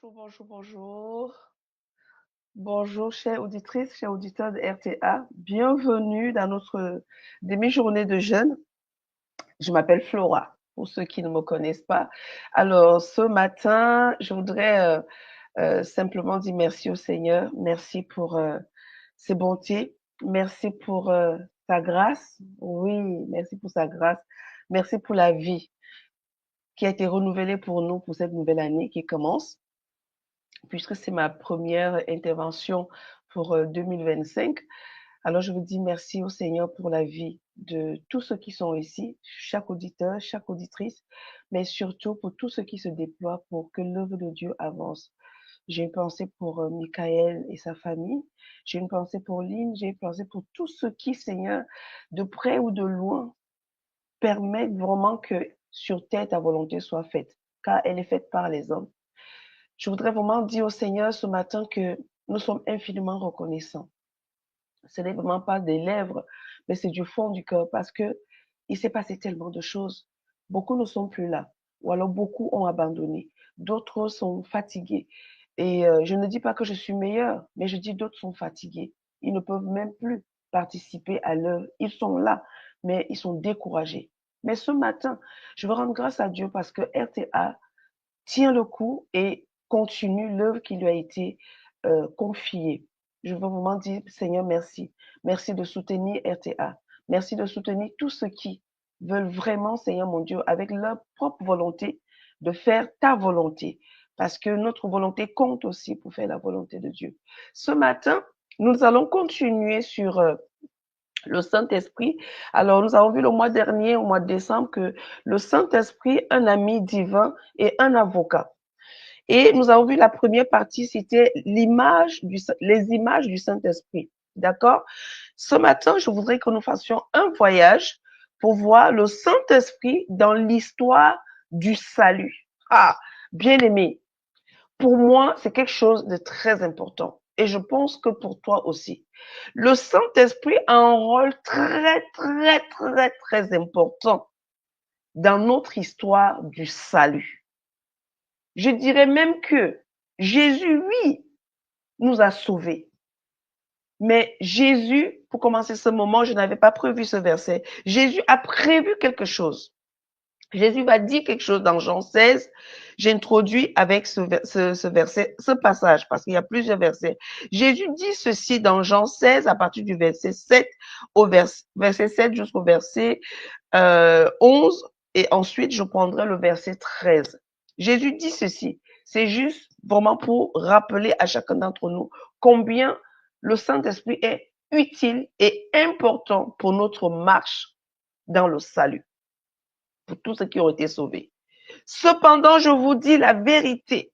Bonjour, bonjour, bonjour. Bonjour, chères auditrices, chers auditeurs de RTA. Bienvenue dans notre demi-journée de jeûne. Je m'appelle Flora, pour ceux qui ne me connaissent pas. Alors, ce matin, je voudrais simplement dire merci au Seigneur. Merci pour ses bontés. Merci pour sa grâce. Oui, merci pour sa grâce. Merci pour la vie qui a été renouvelée pour nous pour cette nouvelle année qui commence. Puisque c'est ma première intervention pour 2025. Alors, je vous dis merci au Seigneur pour la vie de tous ceux qui sont ici, chaque auditeur, chaque auditrice, mais surtout pour tous ceux qui se déploient pour que l'œuvre de Dieu avance. J'ai une pensée pour Michael et sa famille. J'ai une pensée pour Lynn. J'ai une pensée pour tous ceux qui, Seigneur, de près ou de loin, permettent vraiment que sur terre ta volonté soit faite, car elle est faite par les hommes. Je voudrais vraiment dire au Seigneur ce matin que nous sommes infiniment reconnaissants. Ce n'est vraiment pas des lèvres, mais c'est du fond du cœur parce que il s'est passé tellement de choses. Beaucoup ne sont plus là, ou alors beaucoup ont abandonné. D'autres sont fatigués. Et je ne dis pas que je suis meilleure, mais je dis d'autres sont fatigués. Ils ne peuvent même plus participer à l'œuvre. Ils sont là, mais ils sont découragés. Mais ce matin, je veux rendre grâce à Dieu parce que RTA tient le coup et continue l'œuvre qui lui a été confiée. Je veux vraiment dire, Seigneur, merci. Merci de soutenir RTA. Merci de soutenir tous ceux qui veulent vraiment, Seigneur mon Dieu, avec leur propre volonté, de faire ta volonté. Parce que notre volonté compte aussi pour faire la volonté de Dieu. Ce matin, nous allons continuer sur le Saint-Esprit. Alors, nous avons vu le mois dernier, au mois de décembre, que le Saint-Esprit, un ami divin et un avocat. Et nous avons vu la première partie, c'était les images du Saint-Esprit. D'accord? Ce matin, je voudrais que nous fassions un voyage pour voir le Saint-Esprit dans l'histoire du salut. Ah, bien aimé. Pour moi, c'est quelque chose de très important. Et je pense que pour toi aussi. Le Saint-Esprit a un rôle très, très, très, très important dans notre histoire du salut. Je dirais même que Jésus, oui, nous a sauvés. Mais Jésus, pour commencer ce moment, je n'avais pas prévu ce verset. Jésus a prévu quelque chose. Jésus va dire quelque chose dans Jean 16. J'introduis avec ce verset, ce passage, parce qu'il y a plusieurs versets. Jésus dit ceci dans Jean 16, à partir du verset 7 au verset 7 jusqu'au verset 11. Et ensuite, je prendrai le verset 13. Jésus dit ceci. C'est juste vraiment pour rappeler à chacun d'entre nous combien le Saint-Esprit est utile et important pour notre marche dans le salut, pour tous ceux qui ont été sauvés. Cependant, je vous dis la vérité.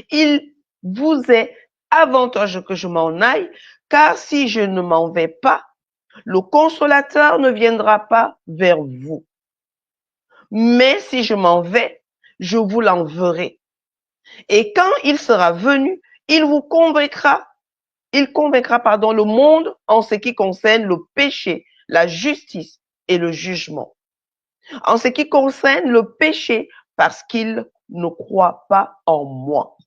Il vous est avantageux que je m'en aille, car si je ne m'en vais pas, le consolateur ne viendra pas vers vous. Mais si je m'en vais, je vous l'enverrai. Et quand il sera venu, il convaincra le monde en ce qui concerne le péché, la justice et le jugement. En ce qui concerne le péché, parce qu'il ne croit pas en moi.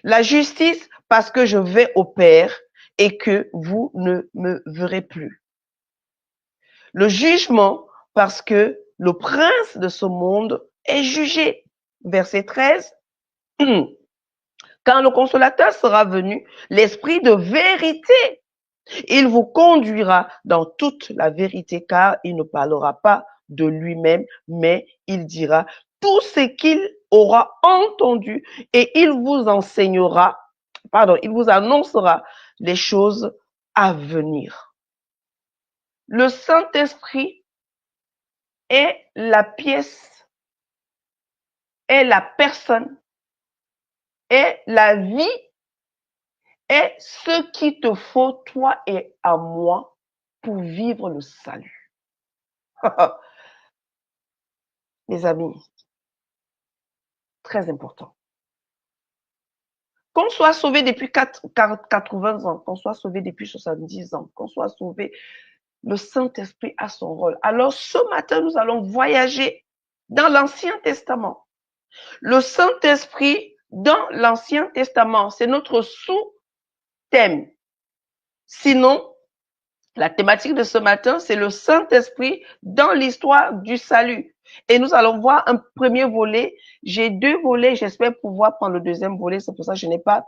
La justice, parce que je vais au Père et que vous ne me verrez plus. Le jugement, parce que le prince de ce monde est jugé. Verset 13. Quand le consolateur sera venu, l'esprit de vérité, il vous conduira dans toute la vérité, car il ne parlera pas de lui-même, mais il dira tout ce qu'il aura entendu et il vous annoncera les choses à venir. Le Saint-Esprit est la pièce, est la personne, est la vie, est ce qu'il te faut, toi et à moi, pour vivre le salut. Mes amis, très important. Qu'on soit sauvé depuis 80 ans, qu'on soit sauvé depuis 70 ans, qu'on soit sauvé, le Saint-Esprit a son rôle. Alors ce matin, nous allons voyager dans l'Ancien Testament. Le Saint-Esprit dans l'Ancien Testament. C'est notre sous-thème. Sinon, la thématique de ce matin, c'est le Saint-Esprit dans l'histoire du salut. Et nous allons voir un premier volet. J'ai 2 volets, j'espère pouvoir prendre le deuxième volet. C'est pour ça que je n'ai pas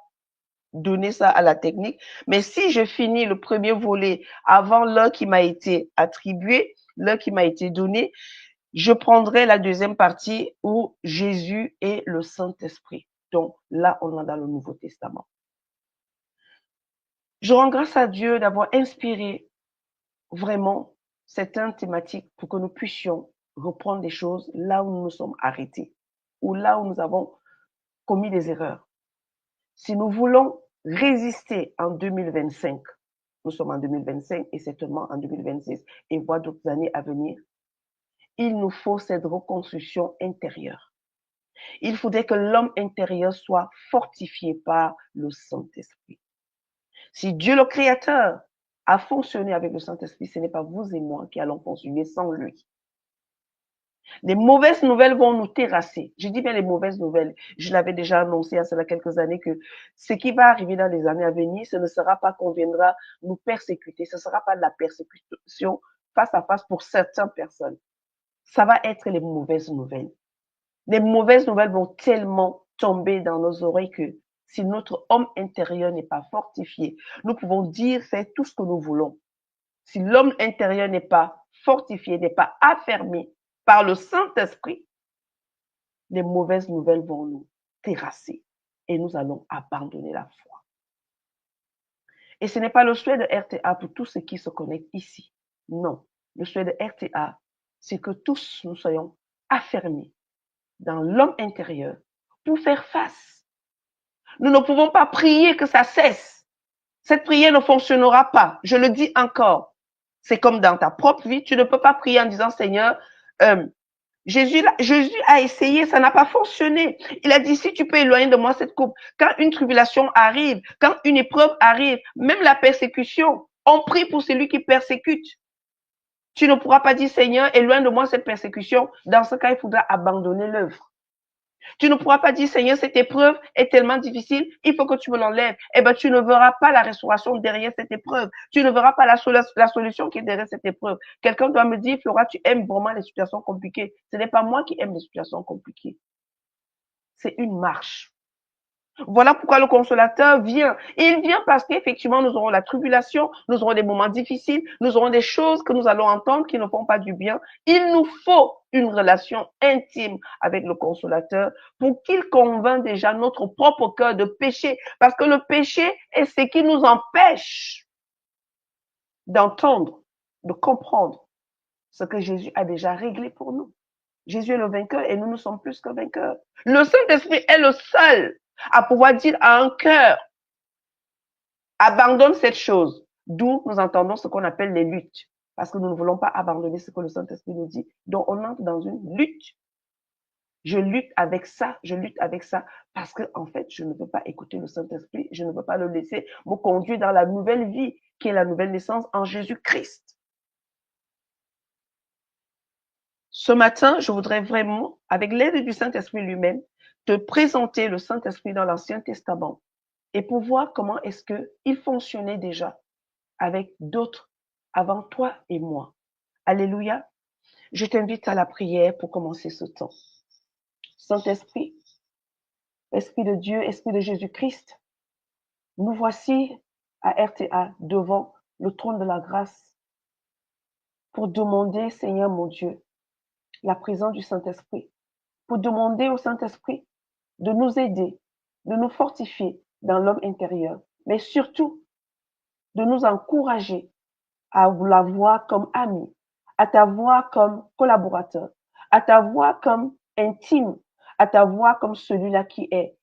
donné ça à la technique. Mais si je finis le premier volet avant l'heure qui m'a été attribuée, l'heure qui m'a été donnée, je prendrai la deuxième partie où Jésus et le Saint-Esprit. Donc là, on est dans le Nouveau Testament. Je rends grâce à Dieu d'avoir inspiré vraiment certaines thématiques pour que nous puissions reprendre des choses là où nous nous sommes arrêtés ou là où nous avons commis des erreurs. Si nous voulons résister en 2025, nous sommes en 2025 et certainement en 2026 et voir d'autres années à venir, il nous faut cette reconstruction intérieure. Il faudrait que l'homme intérieur soit fortifié par le Saint-Esprit. Si Dieu le Créateur a fonctionné avec le Saint-Esprit, ce n'est pas vous et moi qui allons fonctionner sans lui. Les mauvaises nouvelles vont nous terrasser. Je dis bien les mauvaises nouvelles. Je l'avais déjà annoncé à cela quelques années que ce qui va arriver dans les années à venir, ce ne sera pas qu'on viendra nous persécuter. Ce ne sera pas de la persécution face à face pour certaines personnes. Ça va être les mauvaises nouvelles. Les mauvaises nouvelles vont tellement tomber dans nos oreilles que si notre homme intérieur n'est pas fortifié, nous pouvons dire, faire tout ce que nous voulons. Si l'homme intérieur n'est pas fortifié, n'est pas affermi par le Saint-Esprit, les mauvaises nouvelles vont nous terrasser et nous allons abandonner la foi. Et ce n'est pas le souhait de RTA pour tous ceux qui se connectent ici. Non, le souhait de RTA, c'est que tous nous soyons affermis dans l'homme intérieur pour faire face. Nous ne pouvons pas prier que ça cesse. Cette prière ne fonctionnera pas. Je le dis encore. C'est comme dans ta propre vie. Tu ne peux pas prier en disant, Seigneur, Jésus a essayé, ça n'a pas fonctionné. Il a dit, si tu peux éloigner de moi cette coupe. Quand une tribulation arrive, quand une épreuve arrive, même la persécution, on prie pour celui qui persécute. Tu ne pourras pas dire, Seigneur, éloigne de moi cette persécution. Dans ce cas, il faudra abandonner l'œuvre. Tu ne pourras pas dire, Seigneur, cette épreuve est tellement difficile, il faut que tu me l'enlèves. Eh bien, tu ne verras pas la restauration derrière cette épreuve. Tu ne verras pas la solution qui est derrière cette épreuve. Quelqu'un doit me dire, Flora, tu aimes vraiment les situations compliquées. Ce n'est pas moi qui aime les situations compliquées. C'est une marche. Voilà pourquoi le consolateur vient. Il vient parce qu'effectivement, nous aurons la tribulation, nous aurons des moments difficiles, nous aurons des choses que nous allons entendre qui ne font pas du bien. Il nous faut une relation intime avec le consolateur pour qu'il convainc déjà notre propre cœur de péché. Parce que le péché est ce qui nous empêche d'entendre, de comprendre ce que Jésus a déjà réglé pour nous. Jésus est le vainqueur et nous sommes plus que vainqueurs. Le Saint-Esprit est le seul à pouvoir dire à un cœur, abandonne cette chose. D'où nous entendons ce qu'on appelle les luttes. Parce que nous ne voulons pas abandonner ce que le Saint-Esprit nous dit. Donc on entre dans une lutte. Je lutte avec ça, parce que en fait, je ne veux pas écouter le Saint-Esprit, je ne veux pas le laisser me conduire dans la nouvelle vie, qui est la nouvelle naissance en Jésus-Christ. Ce matin, je voudrais vraiment, avec l'aide du Saint-Esprit lui-même, te présenter le Saint-Esprit dans l'Ancien Testament et pour voir comment est-ce qu'il fonctionnait déjà avec d'autres avant toi et moi. Alléluia. Je t'invite à la prière pour commencer ce temps. Saint-Esprit, Esprit de Dieu, Esprit de Jésus-Christ, nous voici à RTA devant le trône de la grâce pour demander, Seigneur mon Dieu, la présence du Saint-Esprit, pour demander au Saint-Esprit de nous aider, de nous fortifier dans l'homme intérieur, mais surtout de nous encourager à la voir comme ami, à ta voir comme collaborateur, à ta voir comme intime, à ta voir comme celui-là qui est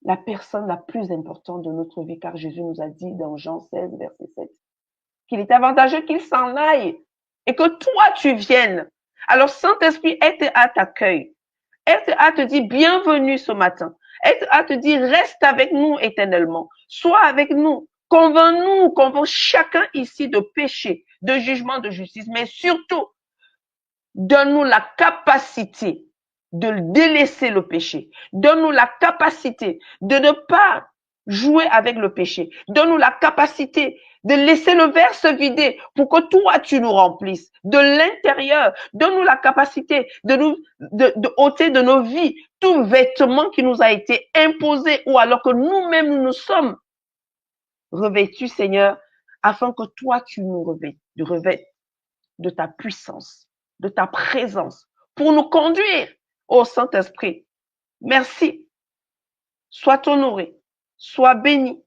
la personne la plus importante de notre vie, car Jésus nous a dit dans Jean 16, verset 7, qu'il est avantageux qu'il s'en aille et que toi tu viennes. Alors Saint-Esprit, RTA t'accueille. RTA te dit bienvenue ce matin. RTA te dit reste avec nous éternellement. Sois avec nous. Convainc-nous, convainc chacun ici de péché, de jugement, de justice, mais surtout, donne-nous la capacité de délaisser le péché. Donne-nous la capacité de ne pas jouer avec le péché. Donne-nous la capacité de laisser le verre se vider pour que toi, tu nous remplisses de l'intérieur. Donne-nous la capacité de ôter de nos vies tout vêtement qui nous a été imposé ou alors que nous-mêmes nous sommes revêtus, Seigneur, afin que toi, tu nous revêtes de ta puissance, de ta présence pour nous conduire au Saint-Esprit. Merci. Sois honoré, sois béni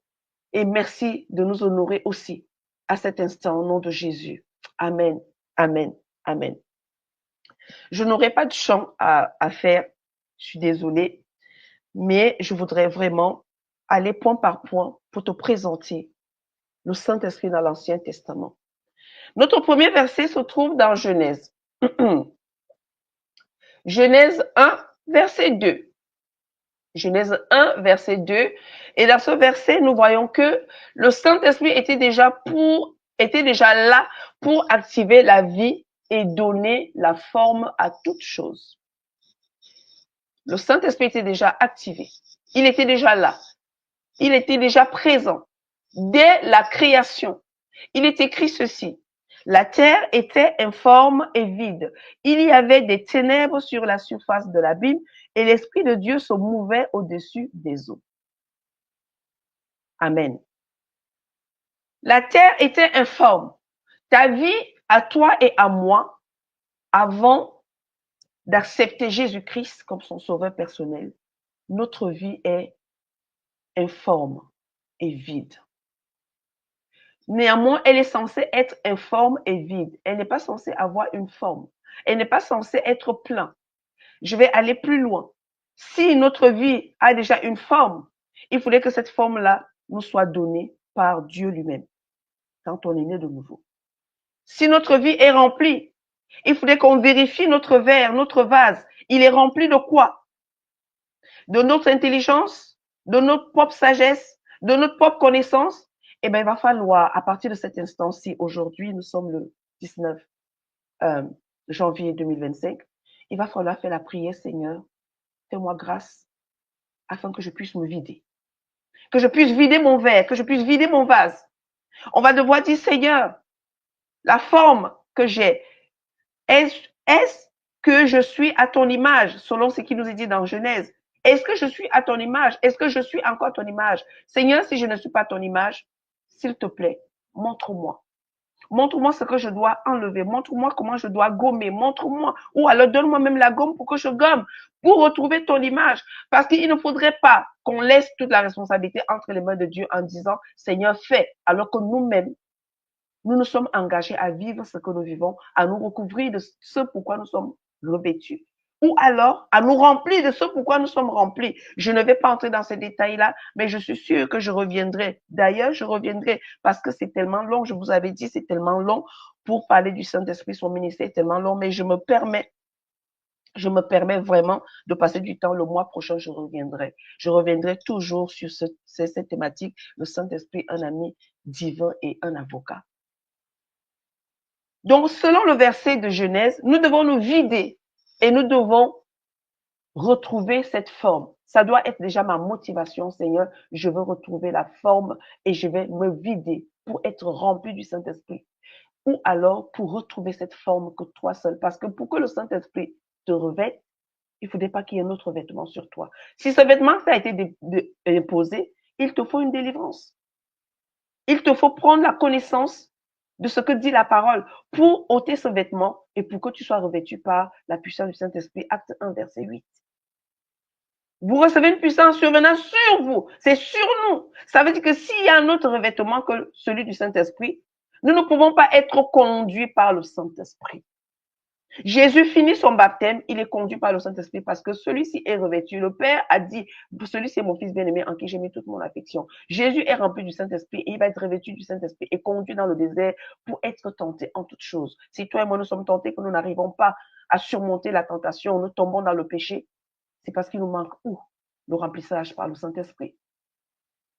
et merci de nous honorer aussi à cet instant au nom de Jésus. Amen, amen, amen. Je n'aurai pas de chant à faire, je suis désolée, mais je voudrais vraiment aller point par point pour te présenter le Saint-Esprit dans l'Ancien Testament. Notre premier verset se trouve dans Genèse. Genèse 1, verset 2. Genèse 1, verset 2. Et dans ce verset, nous voyons que le Saint-Esprit était déjà là pour activer la vie et donner la forme à toute chose. Le Saint-Esprit était déjà activé. Il était déjà là. Il était déjà présent. Dès la création, il est écrit ceci. La terre était informe et vide. Il y avait des ténèbres sur la surface de l'abîme et l'Esprit de Dieu se mouvait au-dessus des eaux. Amen. La terre était informe. Ta vie, à toi et à moi, avant d'accepter Jésus-Christ comme son sauveur personnel, notre vie est informe et vide. Néanmoins, elle est censée être informe et vide. Elle n'est pas censée avoir une forme. Elle n'est pas censée être pleine. Je vais aller plus loin. Si notre vie a déjà une forme, il faudrait que cette forme-là nous soit donnée par Dieu lui-même, quand on est né de nouveau. Si notre vie est remplie, il faudrait qu'on vérifie notre verre, notre vase. Il est rempli de quoi? De notre intelligence, de notre propre sagesse, de notre propre connaissance. Eh bien, il va falloir, à partir de cet instant-ci, aujourd'hui, nous sommes le 19 janvier 2025, il va falloir faire la prière, Seigneur, fais-moi grâce afin que je puisse me vider. Que je puisse vider mon verre, que je puisse vider mon vase. On va devoir dire, Seigneur, la forme que j'ai, est-ce que je suis à ton image, selon ce qui nous est dit dans Genèse? Est-ce que je suis à ton image? Est-ce que je suis encore à ton image? Seigneur, si je ne suis pas à ton image, s'il te plaît, montre-moi. Montre-moi ce que je dois enlever. Montre-moi comment je dois gommer. Montre-moi. Ou alors donne-moi même la gomme pour que je gomme, pour retrouver ton image. Parce qu'il ne faudrait pas qu'on laisse toute la responsabilité entre les mains de Dieu en disant, Seigneur, fais, alors que nous-mêmes, nous nous sommes engagés à vivre ce que nous vivons, à nous recouvrir de ce pourquoi nous sommes revêtus, ou alors à nous remplir de ce pourquoi nous sommes remplis. Je ne vais pas entrer dans ces détails-là, mais je suis sûre que je reviendrai. D'ailleurs, je reviendrai parce que c'est tellement long, je vous avais dit, c'est tellement long pour parler du Saint-Esprit, son ministère est tellement long, mais je me permets vraiment de passer du temps. Le mois prochain, je reviendrai. Je reviendrai toujours sur cette thématique, le Saint-Esprit, un ami divin et un avocat. Donc, selon le verset de Genèse, nous devons nous vider et nous devons retrouver cette forme. Ça doit être déjà ma motivation, Seigneur. Je veux retrouver la forme et je vais me vider pour être rempli du Saint-Esprit. Ou alors pour retrouver cette forme que toi seul. Parce que pour que le Saint-Esprit te revête, il ne faudrait pas qu'il y ait un autre vêtement sur toi. Si ce vêtement t'a été imposé, il te faut une délivrance. Il te faut prendre la connaissance de ce que dit la parole pour ôter ce vêtement et pour que tu sois revêtu par la puissance du Saint-Esprit. Acte 1, verset 8. Vous recevez une puissance survenant sur vous. C'est sur nous. Ça veut dire que s'il y a un autre revêtement que celui du Saint-Esprit, nous ne pouvons pas être conduits par le Saint-Esprit. Jésus finit son baptême, il est conduit par le Saint-Esprit parce que celui-ci est revêtu. Le Père a dit, celui-ci est mon fils bien-aimé en qui j'ai mis toute mon affection. Jésus est rempli du Saint-Esprit et il va être revêtu du Saint-Esprit et conduit dans le désert pour être tenté en toutes choses. Si toi et moi nous sommes tentés que nous n'arrivons pas à surmonter la tentation, nous tombons dans le péché, c'est parce qu'il nous manque où? Le remplissage par le Saint-Esprit,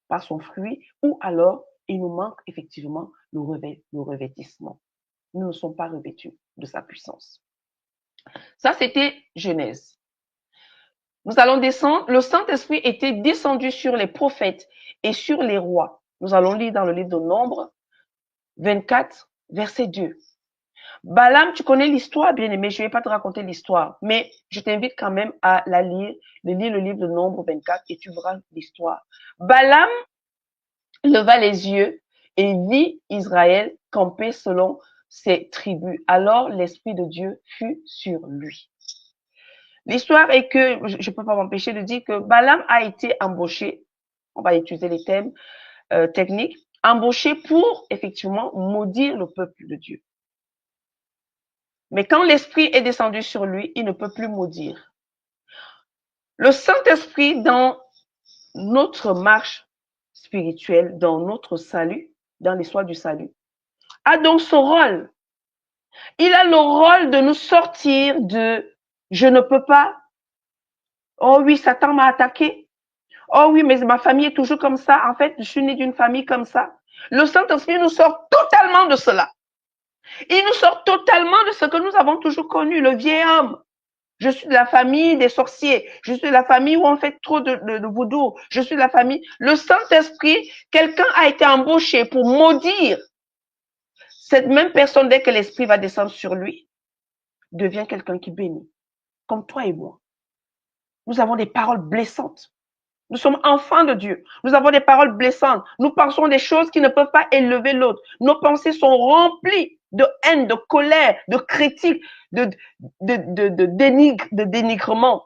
par son fruit, ou alors il nous manque effectivement le revêtissement. Nous ne sommes pas revêtus de sa puissance. Ça, c'était Genèse. Nous allons descendre. Le Saint-Esprit était descendu sur les prophètes et sur les rois. Nous allons lire dans le livre de Nombre 24, verset 2. Balaam, tu connais l'histoire, bien-aimé, je ne vais pas te raconter l'histoire, mais je t'invite quand même à la lire, de lire le livre de Nombre 24 et tu verras l'histoire. Balaam leva les yeux et vit Israël camper selon ses tribus. Alors l'Esprit de Dieu fut sur lui. L'histoire est que, je ne peux pas m'empêcher de dire que Balaam a été embauché, on va utiliser les thèmes techniques, embauché pour effectivement maudire le peuple de Dieu. Mais quand l'Esprit est descendu sur lui, il ne peut plus maudire. Le Saint-Esprit, dans notre marche spirituelle, dans notre salut, dans l'histoire du salut, a donc son rôle. Il a le rôle de nous sortir de « je ne peux pas »,« oh oui, Satan m'a attaqué »,« oh oui, mais ma famille est toujours comme ça, en fait, je suis né d'une famille comme ça ». Le Saint-Esprit nous sort totalement de cela. Il nous sort totalement de ce que nous avons toujours connu, le vieil homme. Je suis de la famille des sorciers. Je suis de la famille où on fait trop de vaudou. Je suis de la famille. Le Saint-Esprit, quelqu'un a été embauché pour maudire. Cette même personne, dès que l'Esprit va descendre sur lui, devient quelqu'un qui bénit. Comme toi et moi. Nous avons des paroles blessantes. Nous sommes enfants de Dieu. Nous avons des paroles blessantes. Nous pensons des choses qui ne peuvent pas élever l'autre. Nos pensées sont remplies de haine, de colère, de critique, de dénigrement,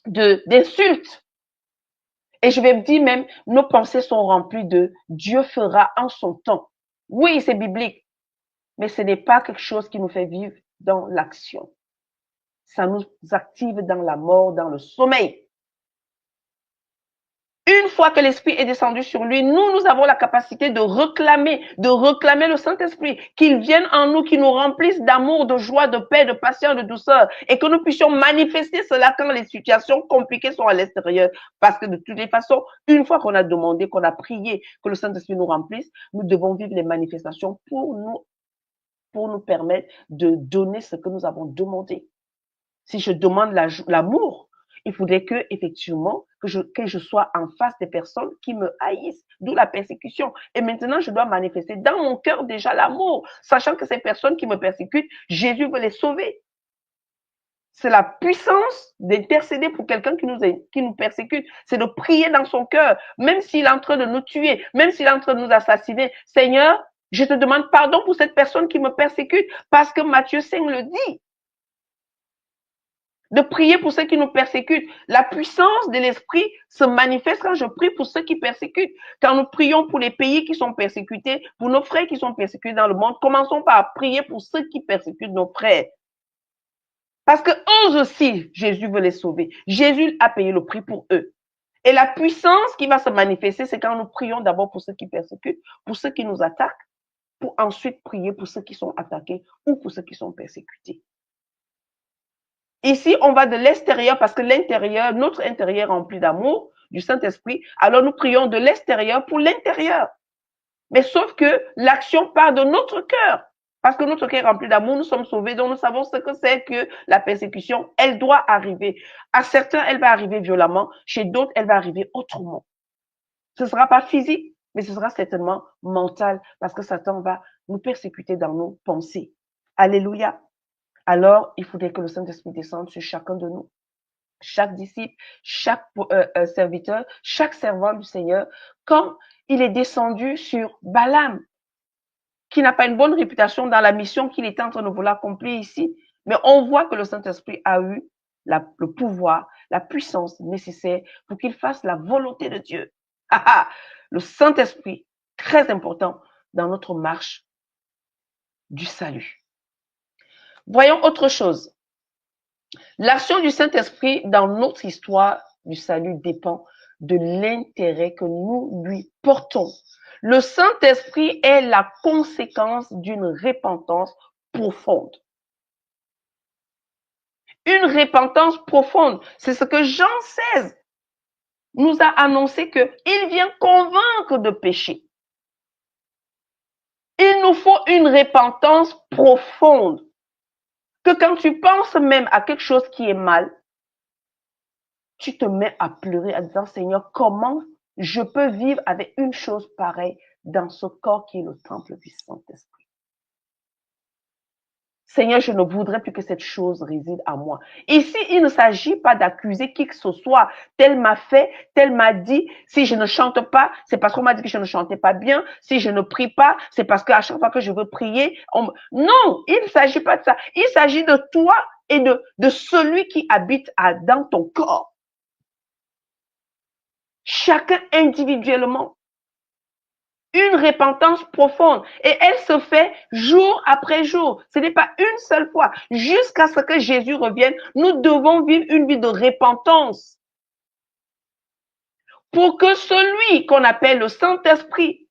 d'insultes. Et je vais me dire même, nos pensées sont remplies de Dieu fera en son temps. Oui, c'est biblique, mais ce n'est pas quelque chose qui nous fait vivre dans l'action. Ça nous active dans la mort, dans le sommeil. Une fois que l'Esprit est descendu sur lui, nous avons la capacité de réclamer le Saint-Esprit, qu'il vienne en nous, qu'il nous remplisse d'amour, de joie, de paix, de patience, de douceur, et que nous puissions manifester cela quand les situations compliquées sont à l'extérieur. Parce que de toutes les façons, une fois qu'on a demandé, qu'on a prié, que le Saint-Esprit nous remplisse, nous devons vivre les manifestations pour nous permettre de donner ce que nous avons demandé. Si je demande l'amour, il faudrait que, effectivement, que je sois en face des personnes qui me haïssent, d'où la persécution. Et maintenant, je dois manifester dans mon cœur déjà l'amour, sachant que ces personnes qui me persécutent, Jésus veut les sauver. C'est la puissance d'intercéder pour quelqu'un qui nous persécute. C'est de prier dans son cœur, même s'il est en train de nous tuer, même s'il est en train de nous assassiner. Seigneur, je te demande pardon pour cette personne qui me persécute, parce que Matthieu 5 le dit. De prier pour ceux qui nous persécutent. La puissance de l'esprit se manifeste quand je prie pour ceux qui persécutent. Quand nous prions pour les pays qui sont persécutés, pour nos frères qui sont persécutés dans le monde, commençons par prier pour ceux qui persécutent nos frères. Parce que eux aussi, Jésus veut les sauver. Jésus a payé le prix pour eux. Et la puissance qui va se manifester, c'est quand nous prions d'abord pour ceux qui persécutent, pour ceux qui nous attaquent, pour ensuite prier pour ceux qui sont attaqués ou pour ceux qui sont persécutés. Ici, on va de l'extérieur parce que l'intérieur, notre intérieur est rempli d'amour, du Saint-Esprit. Alors nous prions de l'extérieur pour l'intérieur. Mais sauf que l'action part de notre cœur. Parce que notre cœur est rempli d'amour, nous sommes sauvés, donc nous savons ce que c'est que la persécution, elle doit arriver. À certains, elle va arriver violemment, chez d'autres, elle va arriver autrement. Ce ne sera pas physique, mais ce sera certainement mental, parce que Satan va nous persécuter dans nos pensées. Alléluia. Alors, il faudrait que le Saint-Esprit descende sur chacun de nous, chaque disciple, chaque serviteur, chaque servant du Seigneur, comme il est descendu sur Balaam, qui n'a pas une bonne réputation dans la mission qu'il était en train de vouloir accomplir ici. Mais on voit que le Saint-Esprit a eu le pouvoir, la puissance nécessaire pour qu'il fasse la volonté de Dieu. Le Saint-Esprit, très important dans notre marche du salut. Voyons autre chose. L'action du Saint-Esprit dans notre histoire du salut dépend de l'intérêt que nous lui portons. Le Saint-Esprit est la conséquence d'une repentance profonde. Une repentance profonde, c'est ce que Jean 16 nous a annoncé qu'il vient convaincre de péché. Il nous faut une repentance profonde. Que quand tu penses même à quelque chose qui est mal, tu te mets à pleurer en disant, Seigneur, comment je peux vivre avec une chose pareille dans ce corps qui est le temple du Saint-Esprit? Seigneur, je ne voudrais plus que cette chose réside en moi. Ici, il ne s'agit pas d'accuser qui que ce soit. Tel m'a fait, tel m'a dit. Si je ne chante pas, c'est parce qu'on m'a dit que je ne chantais pas bien. Si je ne prie pas, c'est parce qu'à chaque fois que je veux prier, non, il ne s'agit pas de ça. Il s'agit de toi et de celui qui habite dans ton corps. Chacun individuellement. Une repentance profonde et elle se fait jour après jour. Ce n'est pas une seule fois. Jusqu'à ce que Jésus revienne, nous devons vivre une vie de repentance pour que celui qu'on appelle le Saint-Esprit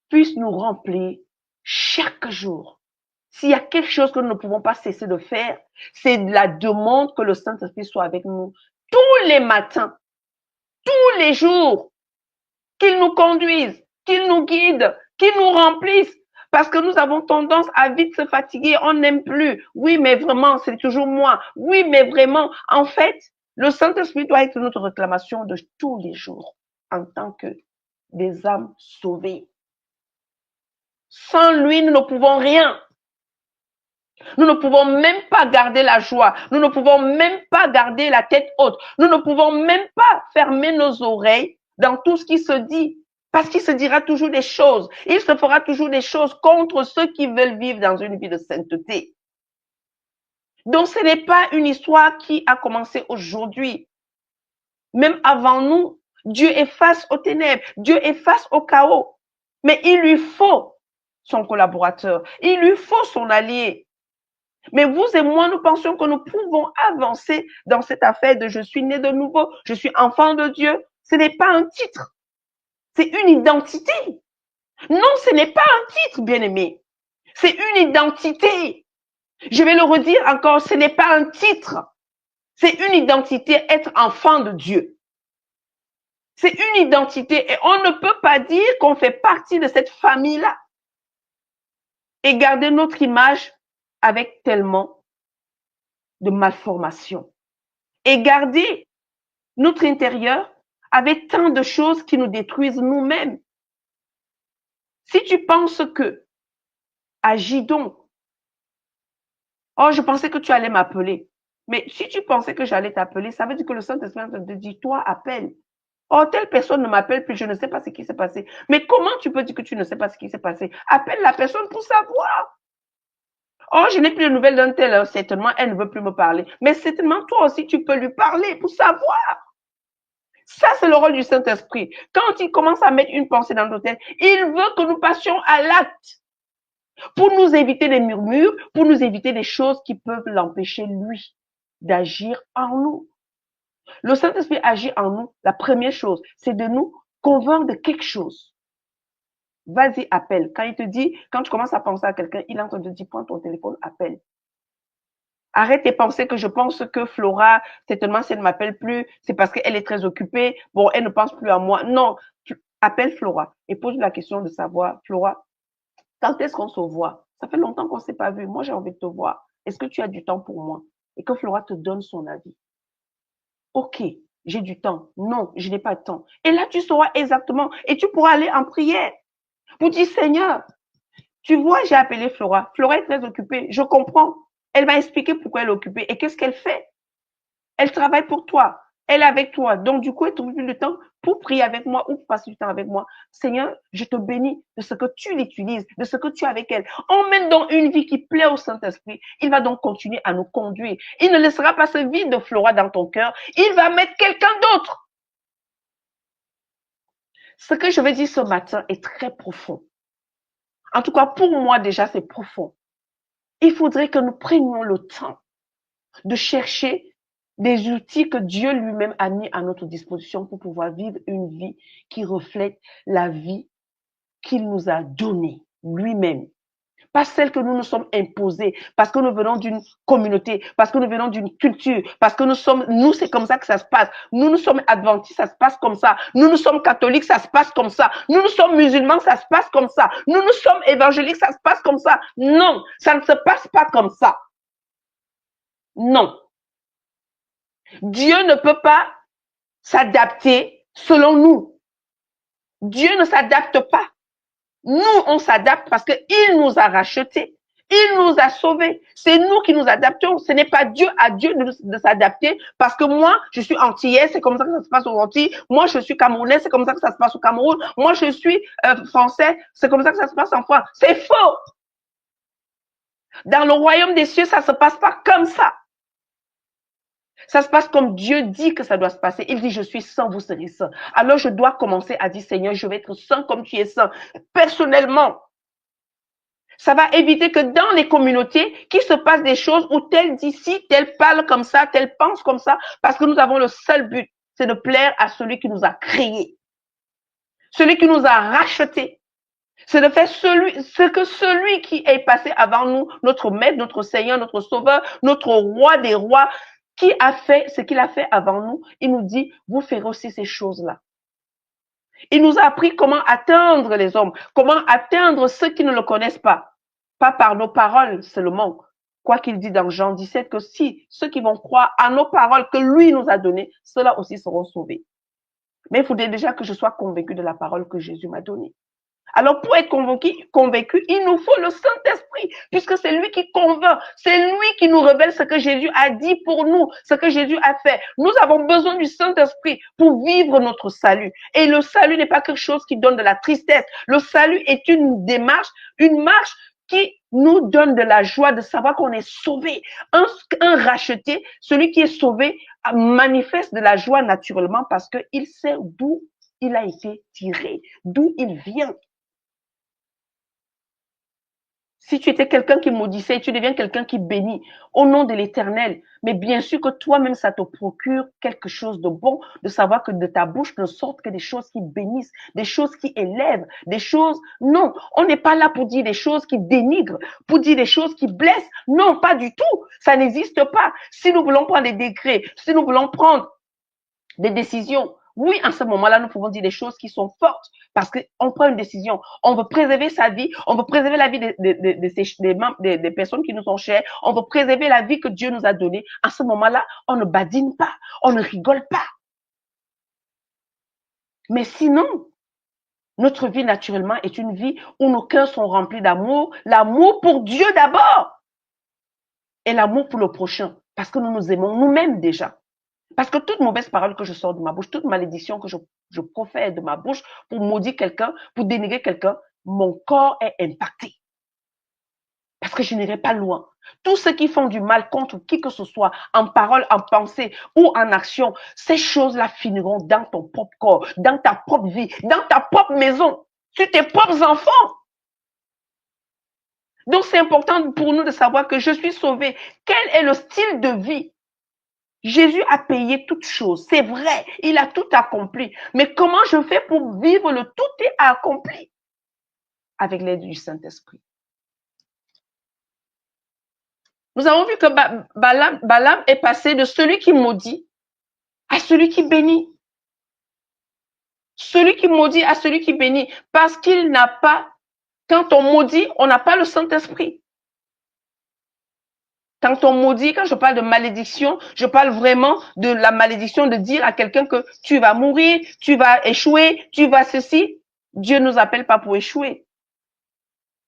puisse nous remplir chaque jour. S'il y a quelque chose que nous ne pouvons pas cesser de faire, c'est la demande que le Saint-Esprit soit avec nous tous les matins, tous les jours, qu'il nous conduise, qu'il nous guide, qu'il nous remplisse. Parce que nous avons tendance à vite se fatiguer, on n'aime plus. Oui, mais vraiment, c'est toujours moi. Oui, mais vraiment, en fait, le Saint-Esprit doit être notre réclamation de tous les jours en tant que des âmes sauvées. Sans lui, nous ne pouvons rien. Nous ne pouvons même pas garder la joie. Nous ne pouvons même pas garder la tête haute. Nous ne pouvons même pas fermer nos oreilles dans tout ce qui se dit. Parce qu'il se dira toujours des choses. Il se fera toujours des choses contre ceux qui veulent vivre dans une vie de sainteté. Donc, ce n'est pas une histoire qui a commencé aujourd'hui. Même avant nous, Dieu est face aux ténèbres. Dieu est face au chaos. Mais il lui faut son collaborateur. Il lui faut son allié. Mais vous et moi, nous pensions que nous pouvons avancer dans cette affaire de je suis né de nouveau, je suis enfant de Dieu. Ce n'est pas un titre. C'est une identité. Non, ce n'est pas un titre, bien-aimé. C'est une identité. Je vais le redire encore, ce n'est pas un titre. C'est une identité, être enfant de Dieu. C'est une identité et on ne peut pas dire qu'on fait partie de cette famille-là et garder notre image avec tellement de malformations et garder notre intérieur avec tant de choses qui nous détruisent nous-mêmes. Si tu penses que, agis donc. Oh, je pensais que tu allais m'appeler. Mais si tu pensais que j'allais t'appeler, ça veut dire que le Saint-Esprit te dit, toi, appelle. Oh, telle personne ne m'appelle plus, je ne sais pas ce qui s'est passé. Mais comment tu peux dire que tu ne sais pas ce qui s'est passé? Appelle la personne pour savoir. Oh, je n'ai plus de nouvelles d'un tel, certainement, elle ne veut plus me parler. Mais certainement, toi aussi, tu peux lui parler pour savoir. Ça, c'est le rôle du Saint-Esprit. Quand il commence à mettre une pensée dans notre tête, il veut que nous passions à l'acte pour nous éviter les murmures, pour nous éviter des choses qui peuvent l'empêcher, lui, d'agir en nous. Le Saint-Esprit agit en nous. La première chose, c'est de nous convaincre de quelque chose. Vas-y, appelle. Quand il te dit, quand tu commences à penser à quelqu'un, il est en train de te dire, prends ton téléphone, appelle. Arrête tes pensées que je pense que Flora, certainement, si elle ne m'appelle plus, c'est parce qu'elle est très occupée. Bon, elle ne pense plus à moi. Non, appelle Flora et pose la question de savoir, Flora, quand est-ce qu'on se voit? Ça fait longtemps qu'on ne s'est pas vu. Moi, j'ai envie de te voir. Est-ce que tu as du temps pour moi? Et que Flora te donne son avis. Ok, j'ai du temps. Non, je n'ai pas de temps. Et là, tu sauras exactement. Et tu pourras aller en prière pour dire, Seigneur, tu vois, j'ai appelé Flora. Flora est très occupée. Je comprends. Elle va expliquer pourquoi elle est occupée et qu'est-ce qu'elle fait. Elle travaille pour toi. Elle est avec toi. Donc, du coup, elle trouve plus de temps pour prier avec moi ou pour passer du temps avec moi. Seigneur, je te bénis de ce que tu l'utilises, de ce que tu as avec elle. Emmène donc une vie qui plaît au Saint-Esprit. Il va donc continuer à nous conduire. Il ne laissera pas ce vide de Flora dans ton cœur. Il va mettre quelqu'un d'autre. Ce que je vais dire ce matin est très profond. En tout cas, pour moi, déjà, c'est profond. Il faudrait que nous prenions le temps de chercher des outils que Dieu lui-même a mis à notre disposition pour pouvoir vivre une vie qui reflète la vie qu'il nous a donnée lui-même. Pas celle que nous nous sommes imposées, parce que nous venons d'une communauté, parce que nous venons d'une culture, parce que nous, c'est comme ça que ça se passe. Nous sommes adventistes, ça se passe comme ça. Nous sommes catholiques, ça se passe comme ça. Nous sommes musulmans, ça se passe comme ça. Nous sommes évangéliques, ça se passe comme ça. Non, ça ne se passe pas comme ça. Non. Dieu ne peut pas s'adapter selon nous. Dieu ne s'adapte pas. Nous, on s'adapte parce qu'il nous a rachetés. Il nous a sauvés. C'est nous qui nous adaptons. Ce n'est pas Dieu à Dieu de s'adapter parce que moi, je suis antillais, c'est comme ça que ça se passe aux Antilles. Moi, je suis camerounais, c'est comme ça que ça se passe au Cameroun. Moi, je suis français, c'est comme ça que ça se passe en France. C'est faux. Dans le royaume des cieux, ça se passe pas comme ça. Ça se passe comme Dieu dit que ça doit se passer. Il dit, je suis saint, vous serez saint. Alors, je dois commencer à dire, Seigneur, je vais être saint comme tu es saint. Personnellement, ça va éviter que dans les communautés, qu'il se passe des choses où tel dit ci, tel parle comme ça, tel pense comme ça, parce que nous avons le seul but, c'est de plaire à celui qui nous a créés, celui qui nous a rachetés. C'est de faire ce que celui qui est passé avant nous, notre maître, notre Seigneur, notre Sauveur, notre roi des rois, qui a fait ce qu'il a fait avant nous, il nous dit, vous ferez aussi ces choses-là. Il nous a appris comment atteindre les hommes, comment atteindre ceux qui ne le connaissent pas. Pas par nos paroles seulement. Quoi qu'il dit dans Jean 17, que si ceux qui vont croire à nos paroles que lui nous a données, ceux-là aussi seront sauvés. Mais il faudrait déjà que je sois convaincu de la parole que Jésus m'a donnée. Alors, pour être convaincu, il nous faut le Saint-Esprit, puisque c'est lui qui convainc, c'est lui qui nous révèle ce que Jésus a dit pour nous, ce que Jésus a fait. Nous avons besoin du Saint-Esprit pour vivre notre salut. Et le salut n'est pas quelque chose qui donne de la tristesse. Le salut est une démarche, une marche qui nous donne de la joie de savoir qu'on est sauvé. Un racheté, celui qui est sauvé, manifeste de la joie naturellement parce qu'il sait d'où il a été tiré, d'où il vient. Si tu étais quelqu'un qui maudissait, tu deviens quelqu'un qui bénit au nom de l'Éternel. Mais bien sûr que toi-même, ça te procure quelque chose de bon, de savoir que de ta bouche ne sortent que des choses qui bénissent, des choses qui élèvent, des choses... Non, on n'est pas là pour dire des choses qui dénigrent, pour dire des choses qui blessent. Non, pas du tout. Ça n'existe pas. Si nous voulons prendre des décrets, si nous voulons prendre des décisions, oui, en ce moment-là, nous pouvons dire des choses qui sont fortes parce qu'on prend une décision. On veut préserver sa vie, on veut préserver la vie des personnes qui nous sont chères, on veut préserver la vie que Dieu nous a donnée. En ce moment-là, on ne badine pas, on ne rigole pas. Mais sinon, notre vie naturellement est une vie où nos cœurs sont remplis d'amour, l'amour pour Dieu d'abord et l'amour pour le prochain parce que nous nous aimons nous-mêmes déjà. Parce que toute mauvaise parole que je sors de ma bouche, toute malédiction que je profère de ma bouche pour maudire quelqu'un, pour dénigrer quelqu'un, mon corps est impacté. Parce que je n'irai pas loin. Tous ceux qui font du mal contre qui que ce soit, en parole, en pensée ou en action, ces choses-là finiront dans ton propre corps, dans ta propre vie, dans ta propre maison, sur tes propres enfants. Donc c'est important pour nous de savoir que je suis sauvé. Quel est le style de vie? Jésus a payé toutes choses, c'est vrai, il a tout accompli. Mais comment je fais pour vivre le tout est accompli? Avec l'aide du Saint-Esprit. Nous avons vu que Balaam est passé de celui qui maudit à celui qui bénit. Celui qui maudit à celui qui bénit, parce qu'il n'a pas, quand on maudit, on n'a pas le Saint-Esprit. Quand on maudit, quand je parle de malédiction, je parle vraiment de la malédiction de dire à quelqu'un que tu vas mourir, tu vas échouer, tu vas ceci. Dieu ne nous appelle pas pour échouer.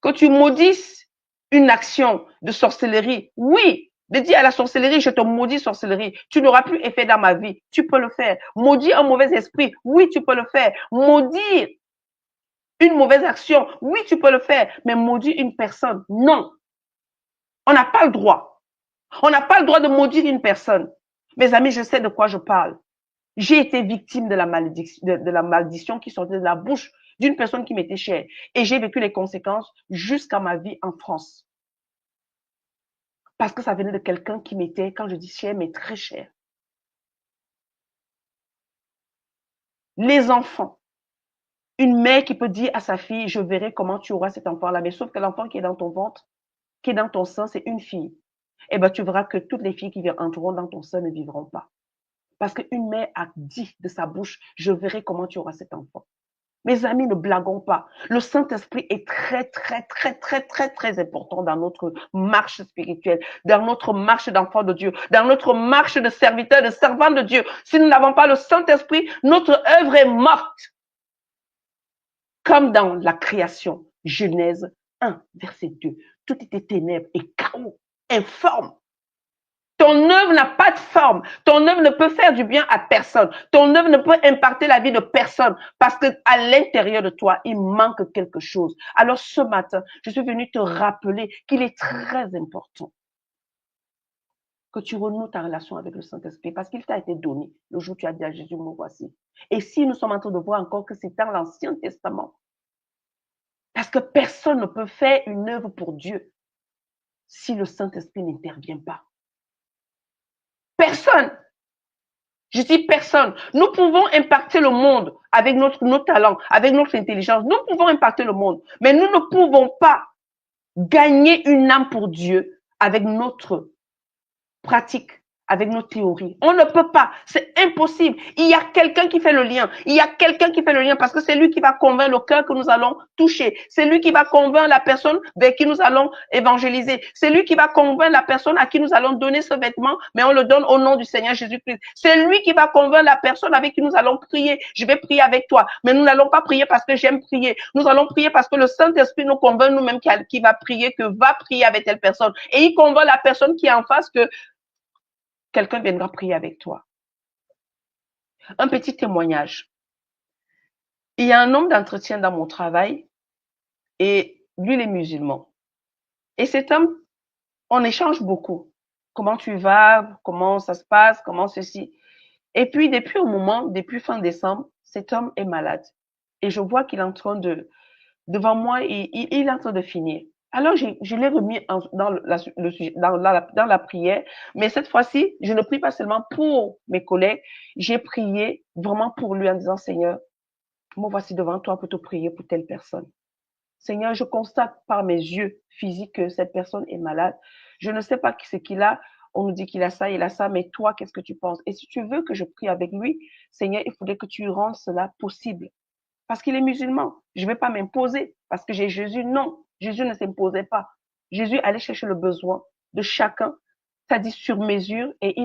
Que tu maudisses une action de sorcellerie, oui, de dire à la sorcellerie, je te maudis sorcellerie, tu n'auras plus effet dans ma vie, tu peux le faire. Maudire un mauvais esprit, oui, tu peux le faire. Maudire une mauvaise action, oui, tu peux le faire. Mais maudire une personne, non. On n'a pas le droit. On n'a pas le droit de maudire une personne. Mes amis, je sais de quoi je parle. J'ai été victime de la malédiction qui sortait de la bouche d'une personne qui m'était chère. Et j'ai vécu les conséquences jusqu'à ma vie en France. Parce que ça venait de quelqu'un qui m'était, quand je dis cher, mais très cher. Les enfants. Une mère qui peut dire à sa fille, je verrai comment tu auras cet enfant-là. Mais sauf que l'enfant qui est dans ton ventre, qui est dans ton sein, c'est une fille. Eh bien, tu verras que toutes les filles qui entreront dans ton sein ne vivront pas. Parce qu'une mère a dit de sa bouche, je verrai comment tu auras cet enfant. Mes amis, ne blaguons pas. Le Saint-Esprit est très, très, très, très, très, très important dans notre marche spirituelle, dans notre marche d'enfant de Dieu, dans notre marche de serviteur, de servant de Dieu. Si nous n'avons pas le Saint-Esprit, notre œuvre est morte. Comme dans la création, Genèse 1, verset 2. Tout était ténèbres et chaos, informe. Ton œuvre n'a pas de forme. Ton œuvre ne peut faire du bien à personne. Ton œuvre ne peut impacter la vie de personne parce que à l'intérieur de toi, il manque quelque chose. Alors ce matin, je suis venue te rappeler qu'il est très important que tu renoues ta relation avec le Saint-Esprit parce qu'il t'a été donné le jour où tu as dit à Jésus, me voici. Et si nous sommes en train de voir encore que c'est dans l'Ancien Testament, parce que personne ne peut faire une œuvre pour Dieu si le Saint-Esprit n'intervient pas. Personne. Je dis personne. Nous pouvons impacter le monde avec nos talents, avec notre intelligence. Nous pouvons impacter le monde. Mais nous ne pouvons pas gagner une âme pour Dieu avec notre pratique, avec nos théories. On ne peut pas. C'est impossible. Il y a quelqu'un qui fait le lien. Il y a quelqu'un qui fait le lien parce que c'est lui qui va convaincre le cœur que nous allons toucher. C'est lui qui va convaincre la personne vers qui nous allons évangéliser. C'est lui qui va convaincre la personne à qui nous allons donner ce vêtement, mais on le donne au nom du Seigneur Jésus-Christ. C'est lui qui va convaincre la personne avec qui nous allons prier. Je vais prier avec toi, mais nous n'allons pas prier parce que j'aime prier. Nous allons prier parce que le Saint-Esprit nous convainc nous-mêmes qui va prier, que va prier avec telle personne. Et il convainc la personne qui est en face que quelqu'un viendra prier avec toi. Un petit témoignage. Il y a un homme d'entretien dans mon travail et lui, il est musulman. Et cet homme, on échange beaucoup. Comment tu vas? Comment ça se passe? Comment ceci? Et puis, depuis un moment, depuis fin décembre, cet homme est malade. Et je vois qu'il est en train devant moi, il est en train de finir. Alors, je l'ai remis dans la prière, mais cette fois-ci, je ne prie pas seulement pour mes collègues, j'ai prié vraiment pour lui en disant, Seigneur, me voici devant toi pour te prier pour telle personne. Seigneur, je constate par mes yeux physiques que cette personne est malade. Je ne sais pas ce qu'il a. On nous dit qu'il a ça, il a ça, mais toi, qu'est-ce que tu penses? Et si tu veux que je prie avec lui, Seigneur, il faudrait que tu rendes cela possible. Parce qu'il est musulman. Je ne vais pas m'imposer parce que j'ai Jésus. Non, Jésus ne s'imposait pas. Jésus allait chercher le besoin de chacun, c'est-à-dire sur mesure, et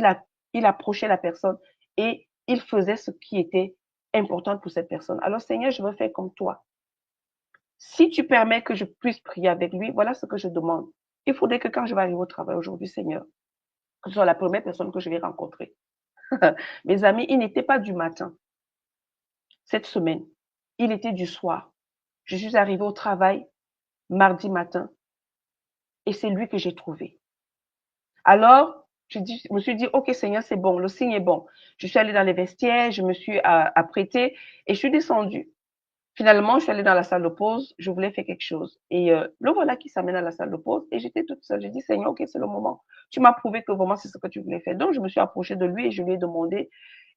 il approchait la personne et il faisait ce qui était important pour cette personne. Alors Seigneur, je veux faire comme toi. Si tu permets que je puisse prier avec lui, voilà ce que je demande. Il faudrait que quand je vais arriver au travail aujourd'hui, Seigneur, que ce soit la première personne que je vais rencontrer. Mes amis, il n'était pas du matin cette semaine. Il était du soir. Je suis arrivée au travail mardi matin et c'est lui que j'ai trouvé. Alors, je me suis dit, OK Seigneur, c'est bon, le signe est bon. Je suis allée dans les vestiaires, je me suis apprêtée et je suis descendue. Finalement, je suis allée dans la salle de pause, je voulais faire quelque chose. Et le voilà qui s'amène à la salle de pause et j'étais toute seule. J'ai dit, Seigneur, OK, c'est le moment. Tu m'as prouvé que vraiment c'est ce que tu voulais faire. Donc, je me suis approchée de lui et je lui ai demandé,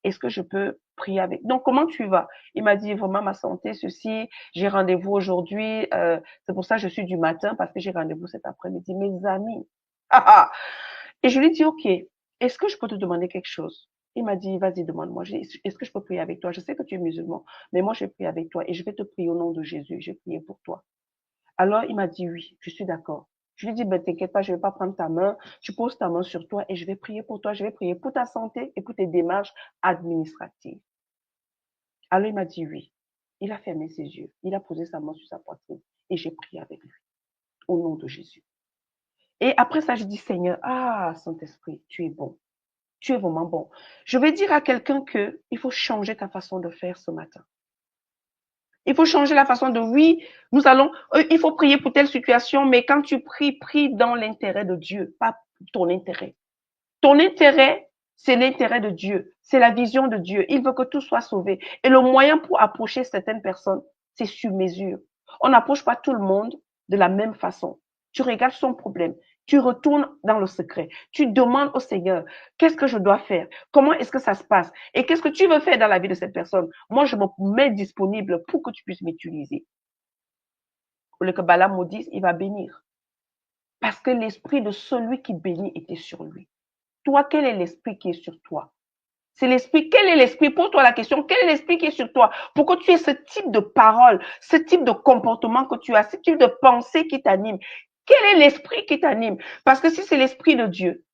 est-ce que je peux prier avec? Donc, comment tu vas? Il m'a dit, vraiment, ma santé, ceci, j'ai rendez-vous aujourd'hui. C'est pour ça que je suis du matin parce que j'ai rendez-vous cet après-midi. Mes amis. Et je lui ai dit, OK, est-ce que je peux te demander quelque chose? Il m'a dit, vas-y, demande-moi. Est-ce que je peux prier avec toi? Je sais que tu es musulman, mais moi, je vais prier avec toi et je vais te prier au nom de Jésus. Je vais prier pour toi. Alors, il m'a dit, oui, je suis d'accord. Je lui ai dit, ben, t'inquiète pas, je vais pas prendre ta main. Tu poses ta main sur toi et je vais prier pour toi. Je vais prier pour ta santé et pour tes démarches administratives. Alors, il m'a dit, oui. Il a fermé ses yeux. Il a posé sa main sur sa poitrine et j'ai prié avec lui au nom de Jésus. Et après ça, je dis, Seigneur, Saint-Esprit, tu es bon. Tu es vraiment bon. Je vais dire à quelqu'un que il faut changer ta façon de faire ce matin. Il faut changer la façon de, oui, il faut prier pour telle situation, mais quand tu pries, prie dans l'intérêt de Dieu, pas ton intérêt. Ton intérêt, c'est l'intérêt de Dieu. C'est la vision de Dieu. Il veut que tout soit sauvé. Et le moyen pour approcher certaines personnes, c'est sur mesure. On n'approche pas tout le monde de la même façon. Tu regardes son problème. Tu retournes dans le secret. Tu demandes au Seigneur, qu'est-ce que je dois faire? Comment est-ce que ça se passe? Et qu'est-ce que tu veux faire dans la vie de cette personne? Moi, je me mets disponible pour que tu puisses m'utiliser. Au lieu que Balaam maudisse, il va bénir. Parce que l'esprit de celui qui bénit était sur lui. Toi, quel est l'esprit qui est sur toi? C'est l'esprit. Quel est l'esprit? Pose-toi la question. Quel est l'esprit qui est sur toi pour que tu aies ce type de parole, ce type de comportement que tu as, ce type de pensée qui t'anime? Quel est l'esprit qui t'anime? Parce que si c'est l'esprit de Dieu,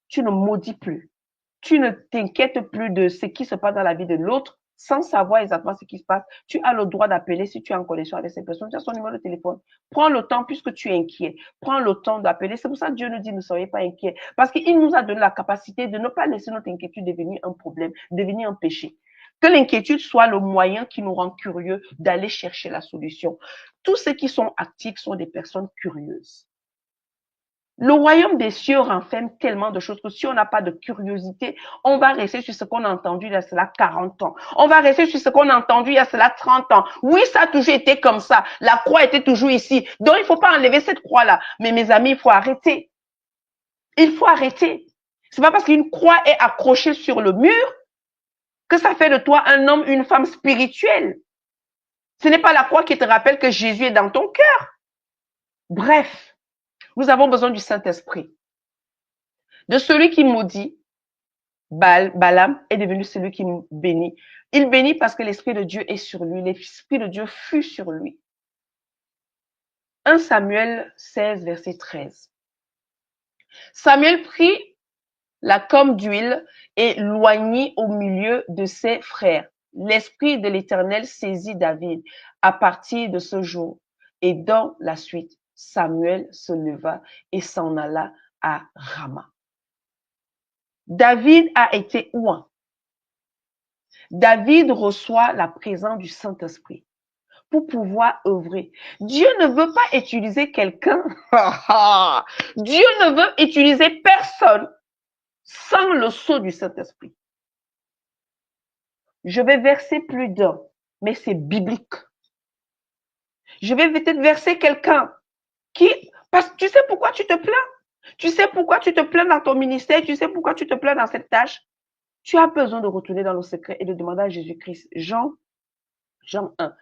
tu ne maudis plus. Tu ne t'inquiètes plus de ce qui se passe dans la vie de l'autre sans savoir exactement ce qui se passe. Tu as le droit d'appeler si tu es en connexion avec cette personne. Tu as son numéro de téléphone. Prends le temps puisque tu es inquiet. Prends le temps d'appeler. C'est pour ça que Dieu nous dit ne soyez pas inquiets. Parce qu'il nous a donné la capacité de ne pas laisser notre inquiétude devenir un problème, devenir un péché. Que l'inquiétude soit le moyen qui nous rend curieux d'aller chercher la solution. Tous ceux qui sont actifs sont des personnes curieuses. Le royaume des cieux renferme tellement de choses que si on n'a pas de curiosité, on va rester sur ce qu'on a entendu il y a cela 40 ans. On va rester sur ce qu'on a entendu il y a cela 30 ans. Oui, ça a toujours été comme ça. La croix était toujours ici. Donc, il ne faut pas enlever cette croix-là. Mais mes amis, il faut arrêter. Il faut arrêter. C'est pas parce qu'une croix est accrochée sur le mur que ça fait de toi un homme, une femme spirituelle. Ce n'est pas la croix qui te rappelle que Jésus est dans ton cœur. Bref, nous avons besoin du Saint-Esprit. De celui qui maudit, Balaam est devenu celui qui bénit. Il bénit parce que l'Esprit de Dieu est sur lui. L'Esprit de Dieu fut sur lui. 1 Samuel 16, verset 13. Samuel prit la corne d'huile et l'oignit au milieu de ses frères. L'Esprit de l'Éternel saisit David à partir de ce jour. Et dans la suite, Samuel se leva et s'en alla à Rama. David a été oint. David reçoit la présence du Saint-Esprit pour pouvoir œuvrer. Dieu ne veut pas utiliser quelqu'un. Dieu ne veut utiliser personne sans le sceau du Saint-Esprit. Je vais verser plus d'un, mais c'est biblique. Je vais peut-être verser quelqu'un qui... Parce que tu sais pourquoi tu te plains? Tu sais pourquoi tu te plains dans ton ministère? Tu sais pourquoi tu te plains dans cette tâche? Tu as besoin de retourner dans le secret et de demander à Jésus-Christ. Jean 1.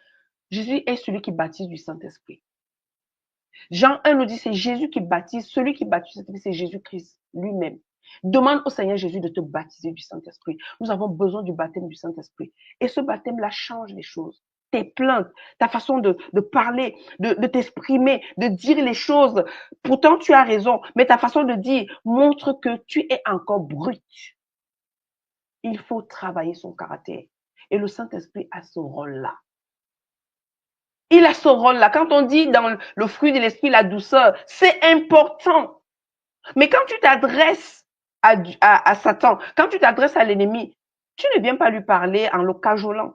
Jésus est celui qui baptise du Saint-Esprit. Jean 1 nous dit, c'est Jésus qui baptise. Celui qui baptise, c'est Jésus-Christ lui-même. Demande au Seigneur Jésus de te baptiser du Saint-Esprit. Nous avons besoin du baptême du Saint-Esprit. Et ce baptême-là change les choses. Tes plaintes, ta façon de parler, de t'exprimer, de dire les choses. Pourtant, tu as raison, mais ta façon de dire montre que tu es encore brut. Il faut travailler son caractère. Et le Saint-Esprit a ce rôle-là. Il a ce rôle-là. Quand on dit dans le fruit de l'esprit, la douceur, c'est important. Mais quand tu t'adresses à Satan, quand tu t'adresses à l'ennemi, tu ne viens pas lui parler en le cajolant.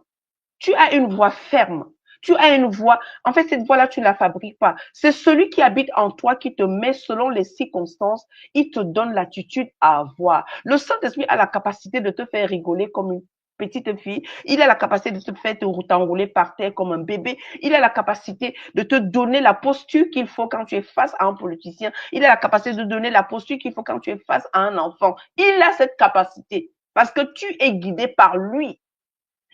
Tu as une voix ferme. Tu as une voix. En fait, cette voix-là, tu ne la fabriques pas. C'est celui qui habite en toi qui te met selon les circonstances. Il te donne l'attitude à avoir. Le Saint-Esprit a la capacité de te faire rigoler comme une petite fille. Il a la capacité de te faire t'enrouler par terre comme un bébé. Il a la capacité de te donner la posture qu'il faut quand tu es face à un politicien. Il a la capacité de donner la posture qu'il faut quand tu es face à un enfant. Il a cette capacité parce que tu es guidé par lui.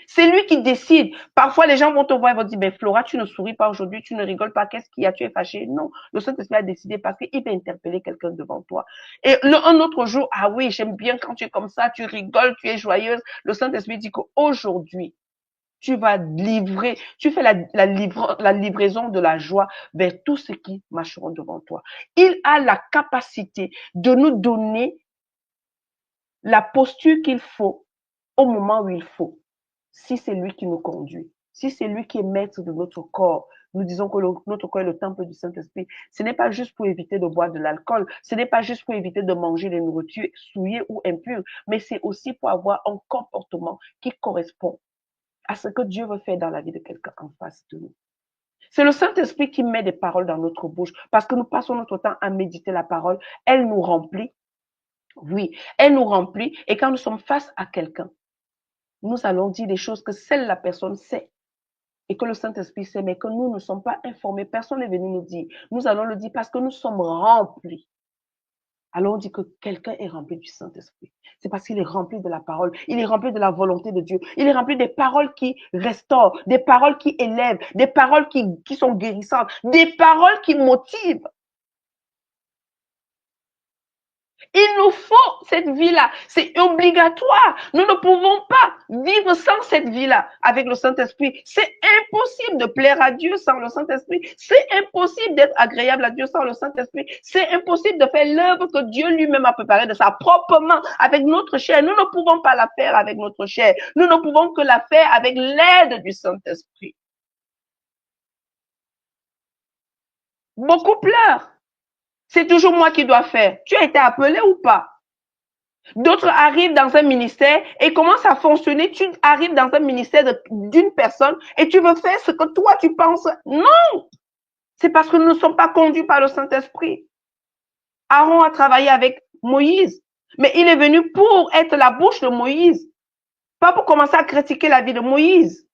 C'est lui qui décide. Parfois, les gens vont te voir et vont dire, mais Flora, tu ne souris pas aujourd'hui, tu ne rigoles pas, qu'est-ce qu'il y a, tu es fâchée? Non, le Saint-Esprit a décidé parce qu'il va interpeller quelqu'un devant toi. Et un autre jour, ah oui, j'aime bien quand tu es comme ça, tu rigoles, tu es joyeuse. Le Saint-Esprit dit qu'aujourd'hui, tu vas livrer, tu fais la livraison de la joie vers tous ceux qui marcheront devant toi. Il a la capacité de nous donner la posture qu'il faut au moment où il faut. Si c'est lui qui nous conduit, si c'est lui qui est maître de notre corps, nous disons que notre corps est le temple du Saint-Esprit. Ce n'est pas juste pour éviter de boire de l'alcool, ce n'est pas juste pour éviter de manger des nourritures souillées ou impures, mais c'est aussi pour avoir un comportement qui correspond à ce que Dieu veut faire dans la vie de quelqu'un en face de nous. C'est le Saint-Esprit qui met des paroles dans notre bouche parce que nous passons notre temps à méditer la parole. Elle nous remplit. Oui, elle nous remplit. Et quand nous sommes face à quelqu'un, nous allons dire des choses que seule la personne sait et que le Saint-Esprit sait, mais que nous ne sommes pas informés. Personne n'est venu nous dire. Nous allons le dire parce que nous sommes remplis. Alors on dit que quelqu'un est rempli du Saint-Esprit. C'est parce qu'il est rempli de la parole. Il est rempli de la volonté de Dieu. Il est rempli des paroles qui restaurent, des paroles qui élèvent, des paroles qui sont guérissantes, des paroles qui motivent. Il nous faut cette vie-là. C'est obligatoire. Nous ne pouvons pas vivre sans cette vie-là avec le Saint-Esprit. C'est impossible de plaire à Dieu sans le Saint-Esprit. C'est impossible d'être agréable à Dieu sans le Saint-Esprit. C'est impossible de faire l'œuvre que Dieu lui-même a préparée de sa propre main avec notre chair. Nous ne pouvons pas la faire avec notre chair. Nous ne pouvons que la faire avec l'aide du Saint-Esprit. Beaucoup pleurent. C'est toujours moi qui dois faire. Tu as été appelé ou pas? D'autres arrivent dans un ministère et commencent à fonctionner. Tu arrives dans un ministère d'une personne et tu veux faire ce que toi tu penses. Non! C'est parce que nous ne sommes pas conduits par le Saint-Esprit. Aaron a travaillé avec Moïse, mais il est venu pour être la bouche de Moïse, pas pour commencer à critiquer la vie de Moïse.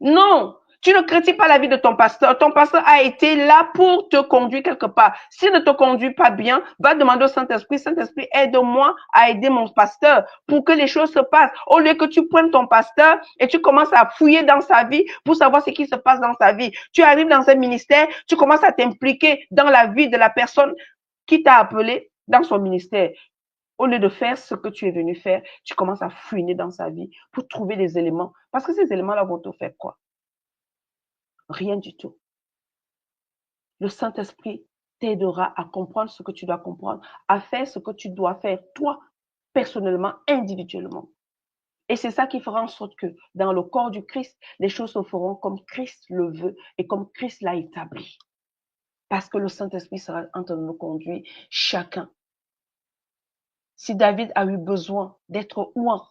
Non, tu ne critiques pas la vie de ton pasteur. Ton pasteur a été là pour te conduire quelque part. S'il ne te conduit pas bien, va demander au Saint-Esprit, Saint-Esprit, aide-moi à aider mon pasteur pour que les choses se passent. Au lieu que tu prennes ton pasteur et tu commences à fouiller dans sa vie pour savoir ce qui se passe dans sa vie. Tu arrives dans un ministère, tu commences à t'impliquer dans la vie de la personne qui t'a appelé dans son ministère. Au lieu de faire ce que tu es venu faire, tu commences à fouiner dans sa vie pour trouver des éléments. Parce que ces éléments-là vont te faire quoi? Rien du tout. Le Saint-Esprit t'aidera à comprendre ce que tu dois comprendre, à faire ce que tu dois faire, toi, personnellement, individuellement. Et c'est ça qui fera en sorte que dans le corps du Christ, les choses se feront comme Christ le veut et comme Christ l'a établi. Parce que le Saint-Esprit sera en train de nous conduire chacun. Si David a eu besoin d'être ouin,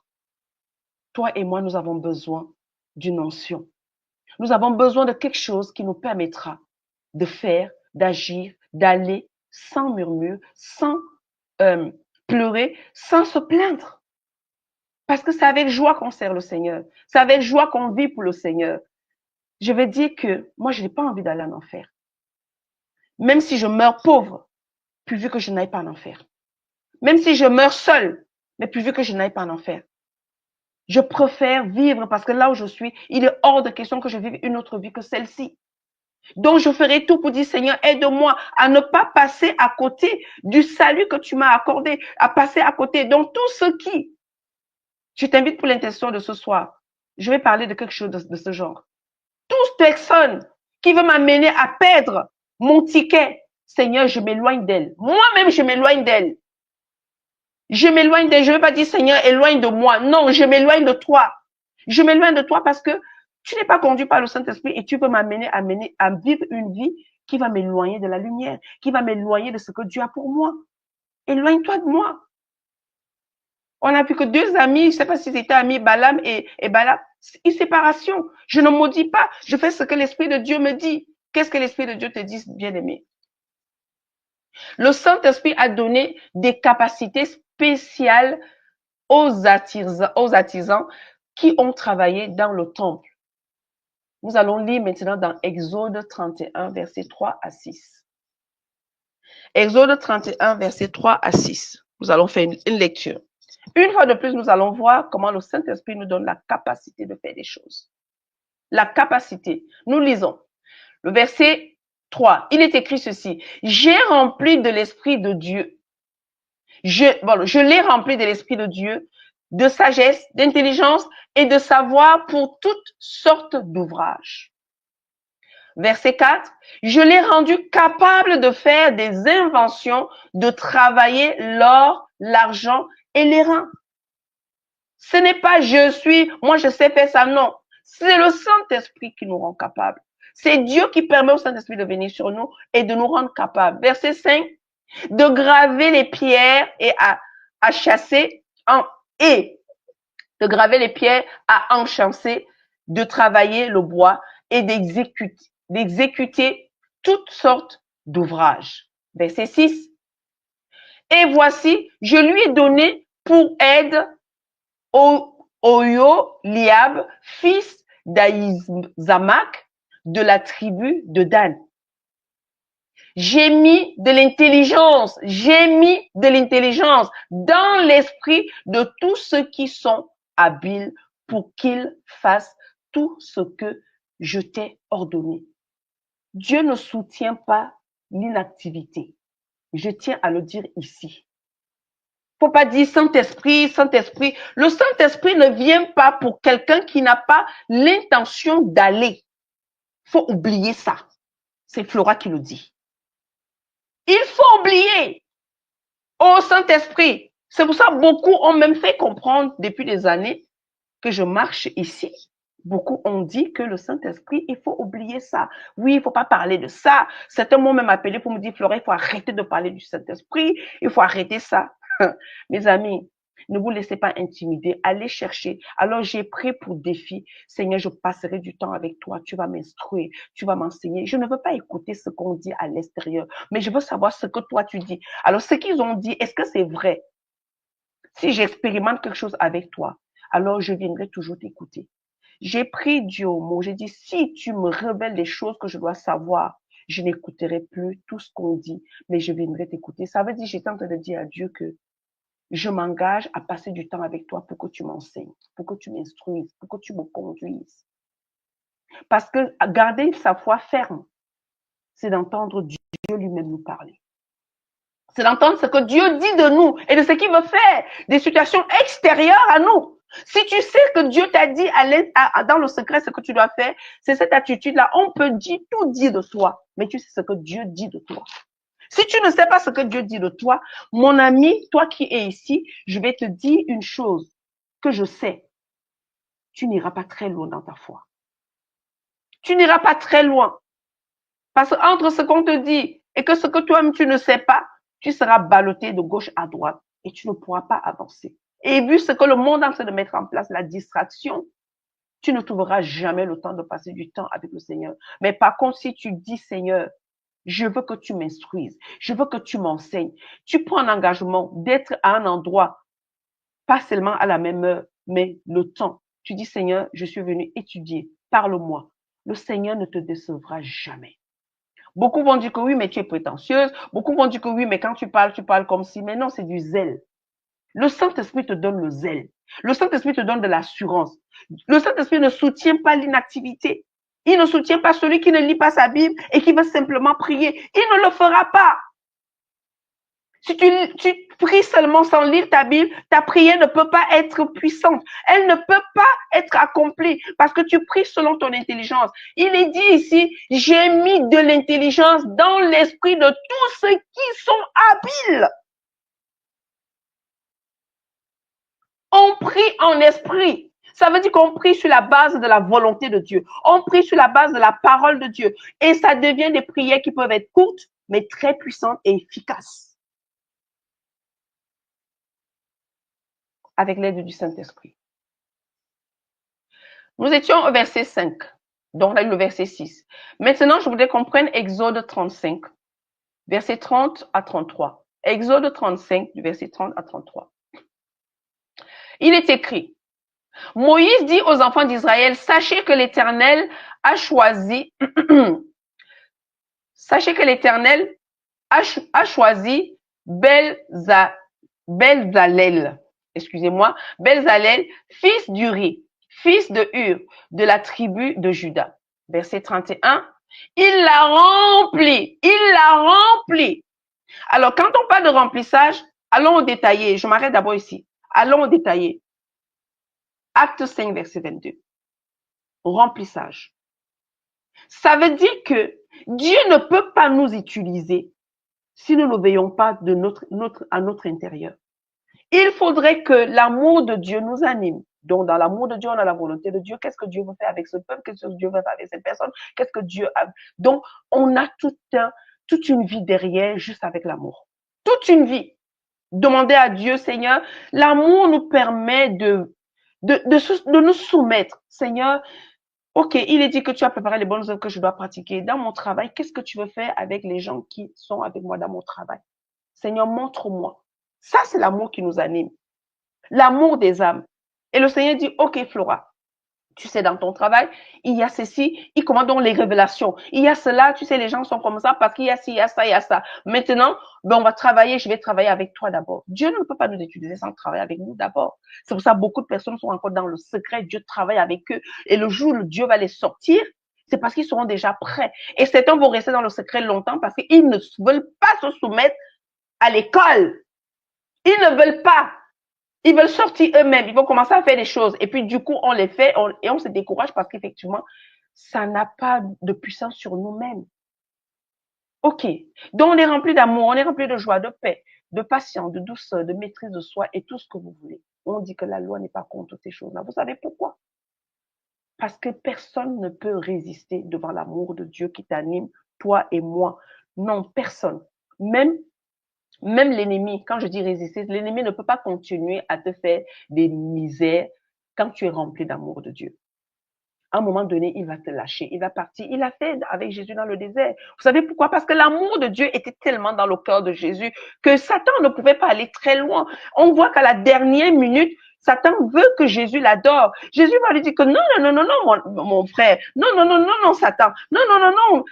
toi et moi, nous avons besoin d'une onction. Nous avons besoin de quelque chose qui nous permettra de faire, d'agir, d'aller sans murmure, sans pleurer, sans se plaindre. Parce que c'est avec joie qu'on sert le Seigneur. C'est avec joie qu'on vit pour le Seigneur. Je vais dire que moi, je n'ai pas envie d'aller en enfer. Même si je meurs pauvre, pourvu que je n'aille pas en enfer. Même si je meurs seul, mais pourvu que je n'aille pas en enfer. Je préfère vivre parce que là où je suis, il est hors de question que je vive une autre vie que celle-ci. Donc, je ferai tout pour dire, Seigneur, aide-moi à ne pas passer à côté du salut que tu m'as accordé, à passer à côté. Donc, tout ce qui, je t'invite pour l'intention de ce soir, je vais parler de quelque chose de ce genre. Toute personne qui veut m'amener à perdre mon ticket, Seigneur, je m'éloigne d'elle. Moi-même, je m'éloigne d'elle. Je m'éloigne d'elle. Je ne veux pas dire, Seigneur, éloigne de moi. Non, je m'éloigne de toi. Je m'éloigne de toi parce que tu n'es pas conduit par le Saint-Esprit et tu veux m'amener à vivre une vie qui va m'éloigner de la lumière, qui va m'éloigner de ce que Dieu a pour moi. Éloigne-toi de moi. On n'a vu que deux amis, je ne sais pas si c'était amis, Balaam et Balaam, une séparation. Je ne maudis pas, je fais ce que l'Esprit de Dieu me dit. Qu'est-ce que l'Esprit de Dieu te dit, bien-aimé? Le Saint-Esprit a donné des capacités spéciales aux artisans qui ont travaillé dans le temple. Nous allons lire maintenant dans Exode 31, versets 3 à 6. Exode 31, versets 3 à 6. Nous allons faire une lecture. Une fois de plus, nous allons voir comment le Saint-Esprit nous donne la capacité de faire des choses. La capacité. Nous lisons le verset 3. Il est écrit ceci. J'ai rempli de l'Esprit de Dieu. Je l'ai rempli de l'Esprit de Dieu, de sagesse, d'intelligence et de savoir pour toutes sortes d'ouvrages. Verset 4, je l'ai rendu capable de faire des inventions, de travailler l'or, l'argent et les reins. Ce n'est pas moi je sais faire ça, non. C'est le Saint-Esprit qui nous rend capables. C'est Dieu qui permet au Saint-Esprit de venir sur nous et de nous rendre capables. Verset 5, de graver les pierres et à chasser et de graver les pierres à enchancer, de travailler le bois et d'exécuter toutes sortes d'ouvrages. Verset 6. Et voici, je lui ai donné pour aide Oholiab, fils d'Ahisamach, de la tribu de Dan. J'ai mis de l'intelligence dans l'esprit de tous ceux qui sont habiles pour qu'ils fassent tout ce que je t'ai ordonné. Dieu ne soutient pas l'inactivité. Je tiens à le dire ici. Faut pas dire Saint-Esprit, Saint-Esprit. Le Saint-Esprit ne vient pas pour quelqu'un qui n'a pas l'intention d'aller. Faut oublier ça. C'est Flora qui le dit. Il faut oublier. Oh Saint-Esprit. C'est pour ça que beaucoup ont même fait comprendre depuis des années que je marche ici. Beaucoup ont dit que le Saint-Esprit, il faut oublier ça. Oui, il faut pas parler de ça. Certains m'ont même appelé pour me dire, Flora, il faut arrêter de parler du Saint-Esprit. Il faut arrêter ça. Mes amis, ne vous laissez pas intimider. Allez chercher. Alors, j'ai pris pour défi, Seigneur, je passerai du temps avec toi. Tu vas m'instruire. Tu vas m'enseigner. Je ne veux pas écouter ce qu'on dit à l'extérieur, mais je veux savoir ce que toi tu dis. Alors, ce qu'ils ont dit, est-ce que c'est vrai? Si j'expérimente quelque chose avec toi, alors je viendrai toujours t'écouter. J'ai pris Dieu au mot. J'ai dit, si tu me révèles les choses que je dois savoir, je n'écouterai plus tout ce qu'on dit, mais je viendrai t'écouter. Ça veut dire, j'étais en train de dire à Dieu que je m'engage à passer du temps avec toi pour que tu m'enseignes, pour que tu m'instruises, pour que tu me conduises. Parce que garder sa foi ferme, c'est d'entendre Dieu lui-même nous parler. C'est d'entendre ce que Dieu dit de nous et de ce qu'il veut faire, des situations extérieures à nous. Si tu sais que Dieu t'a dit dans le secret ce que tu dois faire, c'est cette attitude-là. On peut tout dire de toi, mais tu sais ce que Dieu dit de toi. Si tu ne sais pas ce que Dieu dit de toi, mon ami, toi qui es ici, je vais te dire une chose que je sais. Tu n'iras pas très loin dans ta foi. Tu n'iras pas très loin. Parce qu'entre ce qu'on te dit et que ce que toi-même tu ne sais pas, tu seras ballotté de gauche à droite et tu ne pourras pas avancer. Et vu ce que le monde est en train de mettre en place, la distraction, tu ne trouveras jamais le temps de passer du temps avec le Seigneur. Mais par contre, si tu dis, Seigneur, je veux que tu m'instruises, je veux que tu m'enseignes, tu prends un engagement d'être à un endroit, pas seulement à la même heure, mais le temps. Tu dis, Seigneur, je suis venu étudier, parle-moi. Le Seigneur ne te décevra jamais. Beaucoup vont dire que oui, mais tu es prétentieuse. Beaucoup vont dire que oui, mais quand tu parles comme si. Mais non, c'est du zèle. Le Saint-Esprit te donne le zèle. Le Saint-Esprit te donne de l'assurance. Le Saint-Esprit ne soutient pas l'inactivité. Il ne soutient pas celui qui ne lit pas sa Bible et qui veut simplement prier. Il ne le fera pas. Si tu pries seulement sans lire ta Bible, ta prière ne peut pas être puissante. Elle ne peut pas être accomplie parce que tu pries selon ton intelligence. Il est dit ici, j'ai mis de l'intelligence dans l'esprit de tous ceux qui sont habiles. On prie en esprit. Ça veut dire qu'on prie sur la base de la volonté de Dieu. On prie sur la base de la parole de Dieu. Et ça devient des prières qui peuvent être courtes, mais très puissantes et efficaces. Avec l'aide du Saint-Esprit. Nous étions au verset 5, donc là le verset 6. Maintenant, je voudrais qu'on prenne Exode 35, verset 30 à 33. Exode 35, du verset 30 à 33. Il est écrit, Moïse dit aux enfants d'Israël, sachez que l'Éternel a choisi, sachez que l'Éternel a choisi Belzalel, excusez-moi, Belzalel, fils d'Uri, fils de Hur, de la tribu de Juda. Verset 31, il l'a rempli, il l'a rempli. Alors, quand on parle de remplissage, allons au détaillé. Je m'arrête d'abord ici. Allons au détaillé. Acte 5, verset 22. Remplissage. Ça veut dire que Dieu ne peut pas nous utiliser si nous ne veillons pas à notre intérieur. Il faudrait que l'amour de Dieu nous anime. Donc, dans l'amour de Dieu, on a la volonté de Dieu. Qu'est-ce que Dieu veut faire avec ce peuple? Qu'est-ce que Dieu veut faire avec cette personne? Qu'est-ce que Dieu a? Donc, on a toute une vie derrière juste avec l'amour. Toute une vie. Demandez à Dieu, Seigneur, l'amour nous permet de nous soumettre. Seigneur, ok, il est dit que tu as préparé les bonnes œuvres que je dois pratiquer. Dans mon travail, qu'est-ce que tu veux faire avec les gens qui sont avec moi dans mon travail? Seigneur, montre-moi. Ça, c'est l'amour qui nous anime. L'amour des âmes. Et le Seigneur dit, ok, Flora, tu sais, dans ton travail, il y a ceci, il commande donc les révélations. Il y a cela, tu sais, les gens sont comme ça parce qu'il y a ci, il y a ça, il y a ça. Maintenant, on va travailler, je vais travailler avec toi d'abord. Dieu ne peut pas nous utiliser sans travailler avec nous d'abord. C'est pour ça que beaucoup de personnes sont encore dans le secret. Dieu travaille avec eux. Et le jour où Dieu va les sortir, c'est parce qu'ils seront déjà prêts. Et certains vont rester dans le secret longtemps parce qu'ils ne veulent pas se soumettre à l'école. Ils ne veulent pas. Ils veulent sortir eux-mêmes. Ils vont commencer à faire des choses. Et puis, du coup, on les fait et on se décourage parce qu'effectivement, ça n'a pas de puissance sur nous-mêmes. OK. Donc, on est rempli d'amour, on est rempli de joie, de paix, de patience, de douceur, de maîtrise de soi et tout ce que vous voulez. On dit que la loi n'est pas contre ces choses-là. Vous savez pourquoi? Parce que personne ne peut résister devant l'amour de Dieu qui t'anime, toi et moi. Non, personne. Même l'ennemi, quand je dis résister, l'ennemi ne peut pas continuer à te faire des misères quand tu es rempli d'amour de Dieu. À un moment donné, il va te lâcher, il va partir. Il l'a fait avec Jésus dans le désert. Vous savez pourquoi? Parce que l'amour de Dieu était tellement dans le cœur de Jésus que Satan ne pouvait pas aller très loin. On voit qu'à la dernière minute, Satan veut que Jésus l'adore. Jésus va lui dire que non, non, non, non, non, mon frère. Non, non, non, non, non, Satan. Non, non, non, non.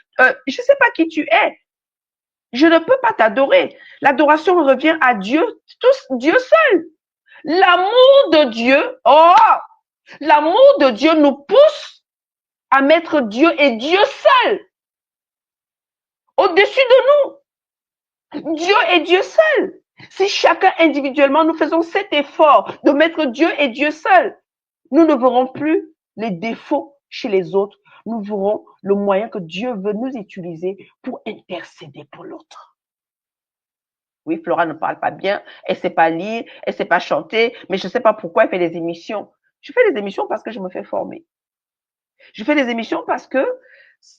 Je sais pas qui tu es. Je ne peux pas t'adorer. L'adoration revient à Dieu, Dieu seul. L'amour de Dieu, l'amour de Dieu nous pousse à mettre Dieu et Dieu seul au-dessus de nous. Dieu et Dieu seul. Si chacun individuellement nous faisons cet effort de mettre Dieu et Dieu seul, nous ne verrons plus les défauts chez les autres. Nous verrons le moyen que Dieu veut nous utiliser pour intercéder pour l'autre. Oui, Flora ne parle pas bien, elle sait pas lire, elle sait pas chanter, mais je sais pas pourquoi elle fait des émissions. Je fais des émissions parce que je me fais former. Je fais des émissions parce que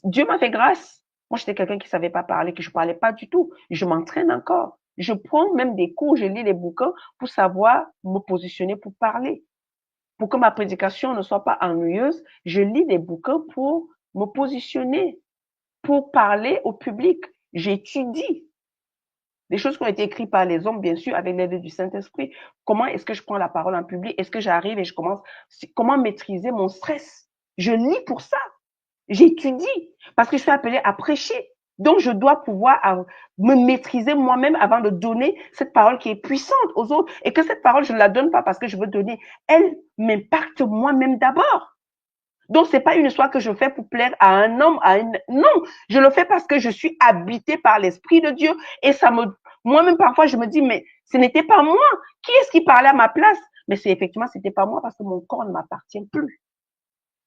Dieu m'a fait grâce. Moi, j'étais quelqu'un qui savait pas parler, que je parlais pas du tout. Je m'entraîne encore. Je prends même des cours, je lis les bouquins pour savoir me positionner pour parler. Pour que ma prédication ne soit pas ennuyeuse, je lis des bouquins pour me positionner, pour parler au public. J'étudie. Des choses qui ont été écrites par les hommes, bien sûr, avec l'aide du Saint-Esprit. Comment est-ce que je prends la parole en public? Est-ce que j'arrive et je commence? Comment maîtriser mon stress? Je lis pour ça. J'étudie parce que je suis appelée à prêcher. Donc, je dois pouvoir me maîtriser moi-même avant de donner cette parole qui est puissante aux autres. Et que cette parole, je ne la donne pas parce que je veux donner. Elle m'impacte moi-même d'abord. Donc, c'est pas une histoire que je fais pour plaire à un homme, non, je le fais parce que je suis habitée par l'Esprit de Dieu et moi-même parfois je me dis, mais ce n'était pas moi. Qui est-ce qui parlait à ma place? Mais c'est effectivement, c'était pas moi parce que mon corps ne m'appartient plus.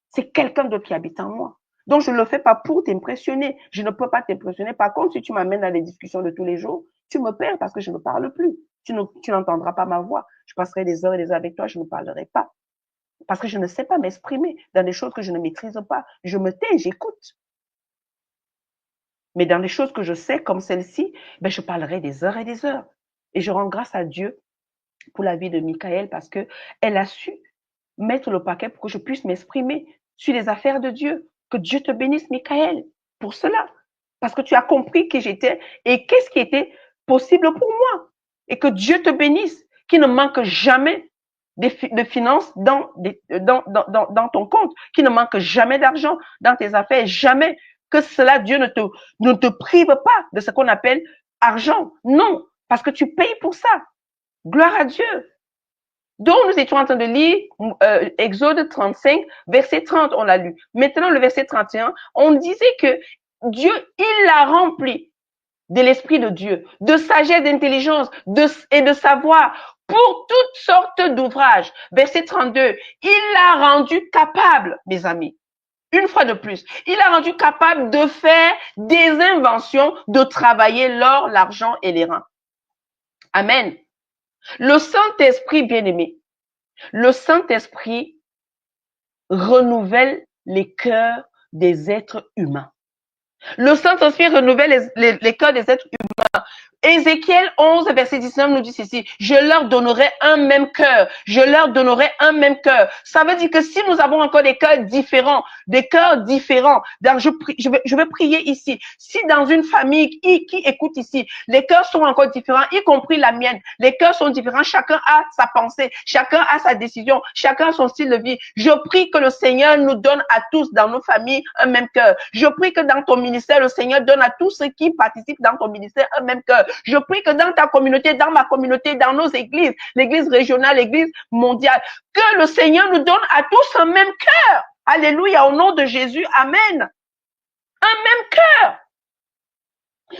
C'est quelqu'un d'autre qui habite en moi. Donc, je ne le fais pas pour t'impressionner. Je ne peux pas t'impressionner. Par contre, si tu m'amènes dans les discussions de tous les jours, tu me perds parce que je ne parle plus. Tu n'entendras pas ma voix. Je passerai des heures et des heures avec toi, je ne parlerai pas. Parce que je ne sais pas m'exprimer dans des choses que je ne maîtrise pas. Je me tais, j'écoute. Mais dans les choses que je sais, comme celle-ci, ben, je parlerai des heures et des heures. Et je rends grâce à Dieu pour la vie de Michael parce que elle a su mettre le paquet pour que je puisse m'exprimer sur les affaires de Dieu. Que Dieu te bénisse, Michael, pour cela. Parce que tu as compris qui j'étais et qu'est-ce qui était possible pour moi. Et que Dieu te bénisse, qu'il ne manque jamais de finances dans ton compte, qu'il ne manque jamais d'argent dans tes affaires, jamais que cela, Dieu ne te prive pas de ce qu'on appelle argent. Non, parce que tu payes pour ça. Gloire à Dieu. Donc, nous étions en train de lire Exode 35, verset 30, on l'a lu. Maintenant, le verset 31, on disait que Dieu, il l'a rempli de l'Esprit de Dieu, de sagesse, d'intelligence et de savoir pour toutes sortes d'ouvrages. Verset 32, il l'a rendu capable, mes amis. Une fois de plus, il l'a rendu capable de faire des inventions, de travailler l'or, l'argent et les reins. Amen. Le Saint-Esprit, bien-aimé, le Saint-Esprit renouvelle les cœurs des êtres humains. Le Saint-Esprit renouvelle les cœurs des êtres humains. Ézéchiel 11, verset 19 nous dit ceci, je leur donnerai un même cœur, je leur donnerai un même cœur. Ça veut dire que si nous avons encore des cœurs différents, je vais prier ici. Si dans une famille qui écoute ici, les cœurs sont encore différents, y compris la mienne, les cœurs sont différents, chacun a sa pensée, chacun a sa décision, chacun a son style de vie. Je prie que le Seigneur nous donne à tous dans nos familles un même cœur. Je prie que dans ton ministère, le Seigneur donne à tous ceux qui participent dans ton ministère un même cœur. Je prie que dans ta communauté, dans ma communauté, dans nos églises, l'église régionale, l'église mondiale, que le Seigneur nous donne à tous un même cœur. Alléluia, au nom de Jésus, amen. Un même cœur.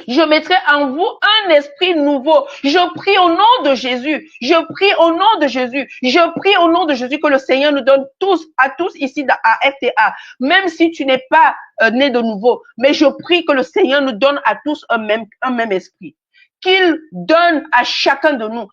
Je mettrai en vous un esprit nouveau. Je prie au nom de Jésus. Je prie au nom de Jésus. Je prie au nom de Jésus que le Seigneur nous donne tous, à tous ici à FTA, même si tu n'es pas né de nouveau. Mais je prie que le Seigneur nous donne à tous un même esprit. Qu'il donne à chacun de nous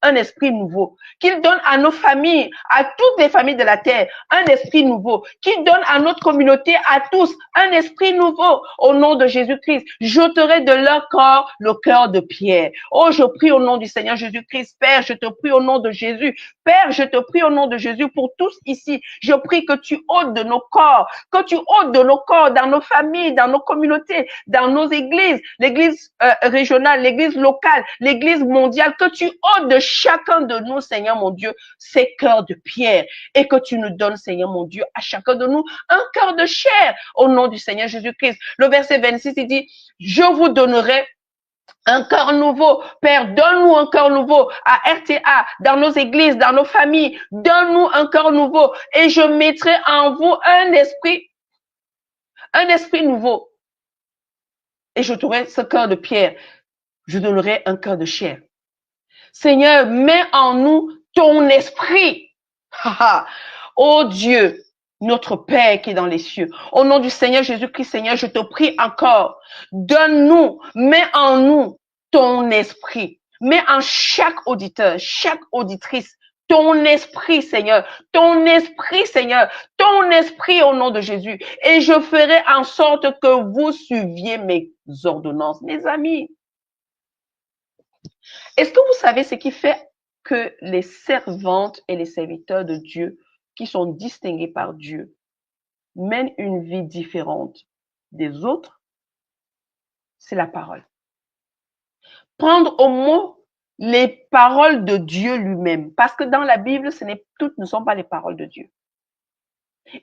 un esprit nouveau. Qu'il donne à nos familles, à toutes les familles de la terre, un esprit nouveau. Qu'il donne à notre communauté, à tous, un esprit nouveau. Au nom de Jésus-Christ, j'ôterai de leur corps le cœur de pierre. Oh, je prie au nom du Seigneur Jésus-Christ. Père, je te prie au nom de Jésus. Père, je te prie au nom de Jésus pour tous ici. Je prie que tu ôtes de nos corps, que tu ôtes de nos corps, dans nos familles, dans nos communautés, dans nos églises, l'église régionale, l'église locale, l'église mondiale, que tu ôtes de chacun de nous, Seigneur mon Dieu, ces cœurs de pierre et que tu nous donnes, Seigneur mon Dieu, à chacun de nous un cœur de chair au nom du Seigneur Jésus-Christ. Le verset 26, il dit, je vous donnerai un cœur nouveau. Père, donne-nous un cœur nouveau à RTA, dans nos églises, dans nos familles. Donne-nous un cœur nouveau et je mettrai en vous un esprit nouveau. Et je t'aurai ce cœur de pierre. Je donnerai un cœur de chair. Seigneur, mets en nous ton esprit. Oh Dieu, notre Père qui est dans les cieux. Au nom du Seigneur Jésus-Christ, Seigneur, je te prie encore. Donne-nous, mets en nous ton esprit. Mets en chaque auditeur, chaque auditrice, ton esprit, Seigneur, ton esprit, Seigneur, ton esprit au nom de Jésus. Et je ferai en sorte que vous suiviez mes ordonnances. Mes amis, est-ce que vous savez ce qui fait que les servantes et les serviteurs de Dieu qui sont distingués par Dieu mènent une vie différente des autres? C'est la parole. Prendre au mot les paroles de Dieu lui-même. Parce que dans la Bible, toutes ne sont pas les paroles de Dieu.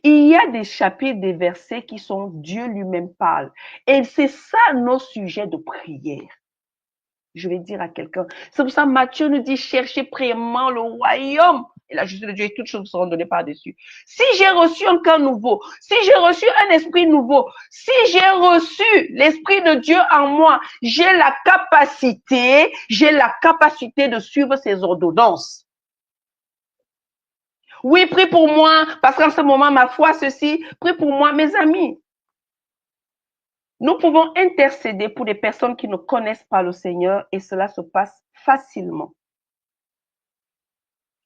Il y a des chapitres, des versets qui sont Dieu lui-même parle. Et c'est ça nos sujets de prière. Je vais dire à quelqu'un. C'est pour ça que Matthieu nous dit, cherchez premièrement le royaume et la justice de Dieu et toutes choses seront données par-dessus. Si j'ai reçu un cœur nouveau, si j'ai reçu un esprit nouveau, si j'ai reçu l'esprit de Dieu en moi, j'ai la capacité de suivre ses ordonnances. Oui, prie pour moi, parce qu'en ce moment, ma foi, ceci, prie pour moi, mes amis. Nous pouvons intercéder pour des personnes qui ne connaissent pas le Seigneur et cela se passe facilement.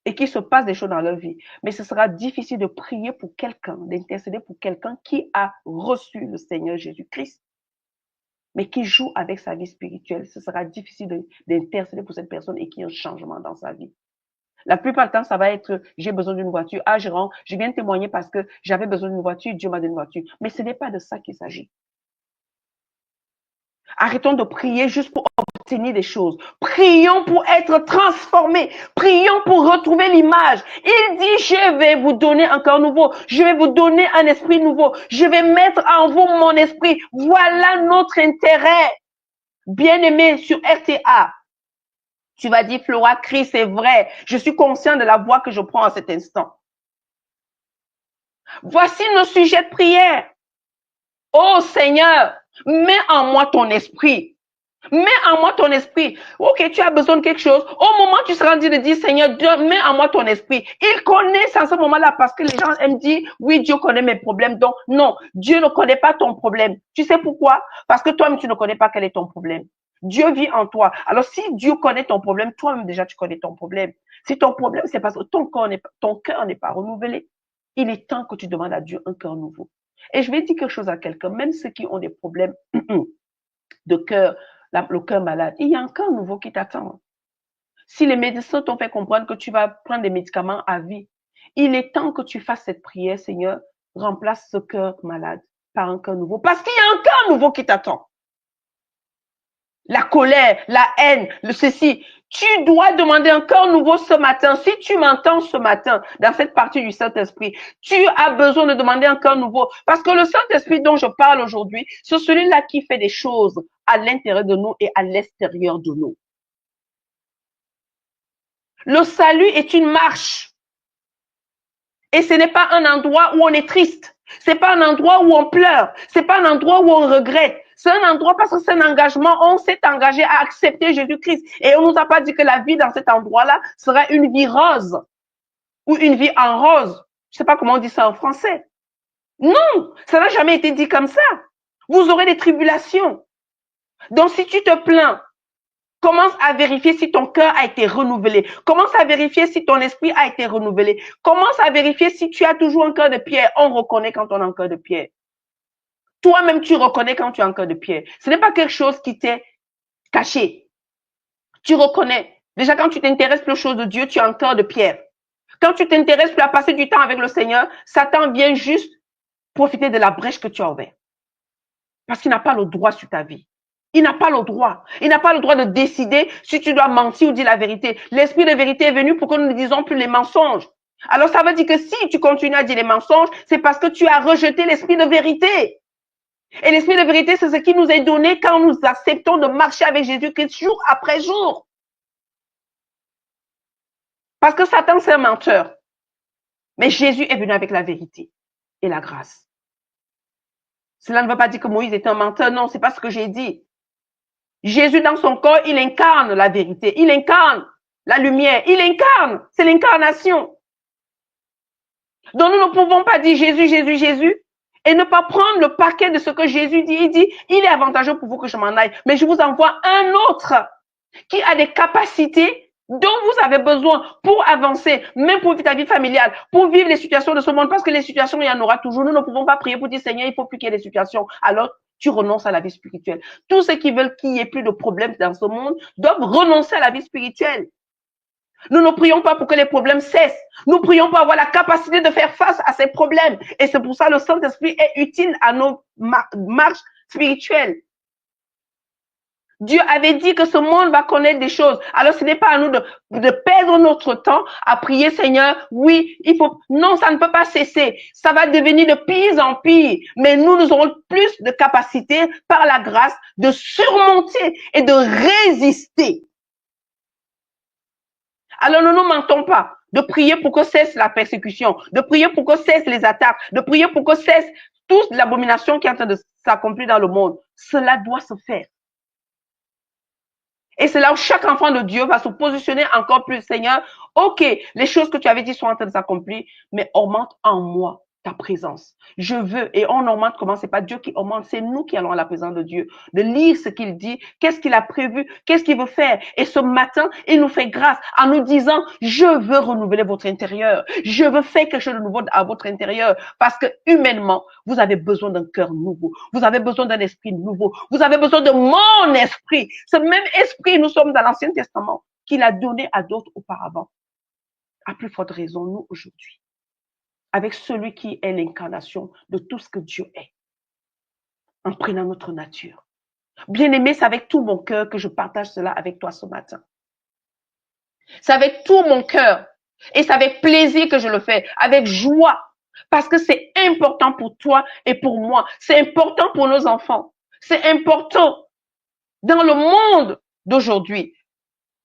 Et qu'il se passe des choses dans leur vie. Mais ce sera difficile de prier pour quelqu'un, d'intercéder pour quelqu'un qui a reçu le Seigneur Jésus-Christ, mais qui joue avec sa vie spirituelle. Ce sera difficile d'intercéder pour cette personne et qu'il y ait un changement dans sa vie. La plupart du temps, ça va être, j'ai besoin d'une voiture. Ah, je viens témoigner parce que j'avais besoin d'une voiture, Dieu m'a donné une voiture. Mais ce n'est pas de ça qu'il s'agit. Arrêtons de prier juste pour obtenir des choses. Prions pour être transformés. Prions pour retrouver l'image. Il dit, je vais vous donner un cœur nouveau. Je vais vous donner un esprit nouveau. Je vais mettre en vous mon esprit. Voilà notre intérêt. Bien-aimé sur RTA. Tu vas dire, Flora, Christ, c'est vrai. Je suis conscient de la voie que je prends à cet instant. Voici nos sujets de prière. Oh Seigneur, mets en moi ton esprit. Mets en moi ton esprit. Ok, tu as besoin de quelque chose. Au moment où tu seras en train de dire, Seigneur, Dieu, mets en moi ton esprit. Il connaît en ce moment-là parce que les gens aiment dire, oui, Dieu connaît mes problèmes. Donc, non, Dieu ne connaît pas ton problème. Tu sais pourquoi? Parce que toi-même, tu ne connais pas quel est ton problème. Dieu vit en toi. Alors, si Dieu connaît ton problème, toi-même déjà, tu connais ton problème. Si ton problème, c'est parce que ton cœur n'est pas renouvelé. Il est temps que tu demandes à Dieu un cœur nouveau. Et je vais dire quelque chose à quelqu'un, même ceux qui ont des problèmes de cœur, le cœur malade, il y a un cœur nouveau qui t'attend. Si les médecins t'ont fait comprendre que tu vas prendre des médicaments à vie, il est temps que tu fasses cette prière, Seigneur, remplace ce cœur malade par un cœur nouveau. Parce qu'il y a un cœur nouveau qui t'attend. La colère, la haine, le ceci. Tu dois demander un cœur nouveau ce matin. Si tu m'entends ce matin, dans cette partie du Saint-Esprit, tu as besoin de demander un cœur nouveau. Parce que le Saint-Esprit dont je parle aujourd'hui, c'est celui-là qui fait des choses à l'intérieur de nous et à l'extérieur de nous. Le salut est une marche. Et ce n'est pas un endroit où on est triste. C'est pas un endroit où on pleure. C'est pas un endroit où on regrette. C'est un endroit parce que c'est un engagement. On s'est engagé à accepter Jésus-Christ. Et on nous a pas dit que la vie dans cet endroit-là sera une vie rose ou une vie en rose. Je sais pas comment on dit ça en français. Non, ça n'a jamais été dit comme ça. Vous aurez des tribulations. Donc, si tu te plains, commence à vérifier si ton cœur a été renouvelé. Commence à vérifier si ton esprit a été renouvelé. Commence à vérifier si tu as toujours un cœur de pierre. On reconnaît quand on a un cœur de pierre. Toi-même, tu reconnais quand tu as un cœur de pierre. Ce n'est pas quelque chose qui t'est caché. Tu reconnais. Déjà, quand tu t'intéresses plus aux choses de Dieu, tu as un cœur de pierre. Quand tu t'intéresses plus à passer du temps avec le Seigneur, Satan vient juste profiter de la brèche que tu as ouverte. Parce qu'il n'a pas le droit sur ta vie. Il n'a pas le droit. Il n'a pas le droit de décider si tu dois mentir ou dire la vérité. L'esprit de vérité est venu pour que nous ne disons plus les mensonges. Alors ça veut dire que si tu continues à dire les mensonges, c'est parce que tu as rejeté l'esprit de vérité. Et l'esprit de vérité, c'est ce qui nous est donné quand nous acceptons de marcher avec Jésus-Christ jour après jour. Parce que Satan, c'est un menteur. Mais Jésus est venu avec la vérité et la grâce. Cela ne veut pas dire que Moïse était un menteur. Non, c'est pas ce que j'ai dit. Jésus, dans son corps, il incarne la vérité. Il incarne la lumière. Il incarne. C'est l'incarnation. Donc, nous ne pouvons pas dire Jésus, Jésus, Jésus et ne pas prendre le paquet de ce que Jésus dit. Il dit, il est avantageux pour vous que je m'en aille, mais je vous envoie un autre qui a des capacités dont vous avez besoin pour avancer, même pour vivre ta vie familiale, pour vivre les situations de ce monde, parce que les situations, il y en aura toujours. Nous ne pouvons pas prier pour dire, Seigneur, il faut plus qu'il y ait des situations. Alors, tu renonces à la vie spirituelle. Tous ceux qui veulent qu'il n'y ait plus de problèmes dans ce monde doivent renoncer à la vie spirituelle. Nous ne prions pas pour que les problèmes cessent. Nous prions pour avoir la capacité de faire face à ces problèmes. Et c'est pour ça que le Saint-Esprit est utile à nos marches spirituelles. Dieu avait dit que ce monde va connaître des choses. Alors, ce n'est pas à nous de perdre notre temps à prier, Seigneur, oui, il faut, non, ça ne peut pas cesser. Ça va devenir de pire en pire. Mais nous aurons plus de capacité par la grâce de surmonter et de résister. Alors, ne nous mentons pas de prier pour que cesse la persécution, de prier pour que cesse les attaques, de prier pour que cesse toute l'abomination qui est en train de s'accomplir dans le monde. Cela doit se faire. Et c'est là où chaque enfant de Dieu va se positionner encore plus. Seigneur, ok, les choses que tu avais dit sont en train de s'accomplir, mais augmente en moi ta présence. Je veux, et on augmente comment? C'est pas Dieu qui augmente, c'est nous qui allons à la présence de Dieu, de lire ce qu'il dit, qu'est-ce qu'il a prévu, qu'est-ce qu'il veut faire. Et ce matin, il nous fait grâce en nous disant, je veux renouveler votre intérieur, je veux faire quelque chose de nouveau à votre intérieur, parce que humainement, vous avez besoin d'un cœur nouveau, vous avez besoin d'un esprit nouveau, vous avez besoin de mon esprit. Ce même esprit, nous sommes dans l'Ancien Testament, qu'il a donné à d'autres auparavant. À plus forte raison, nous aujourd'hui, avec celui qui est l'incarnation de tout ce que Dieu est, en prenant notre nature. Bien-aimé, c'est avec tout mon cœur que je partage cela avec toi ce matin. C'est avec tout mon cœur et c'est avec plaisir que je le fais, avec joie, parce que c'est important pour toi et pour moi. C'est important pour nos enfants. C'est important dans le monde d'aujourd'hui,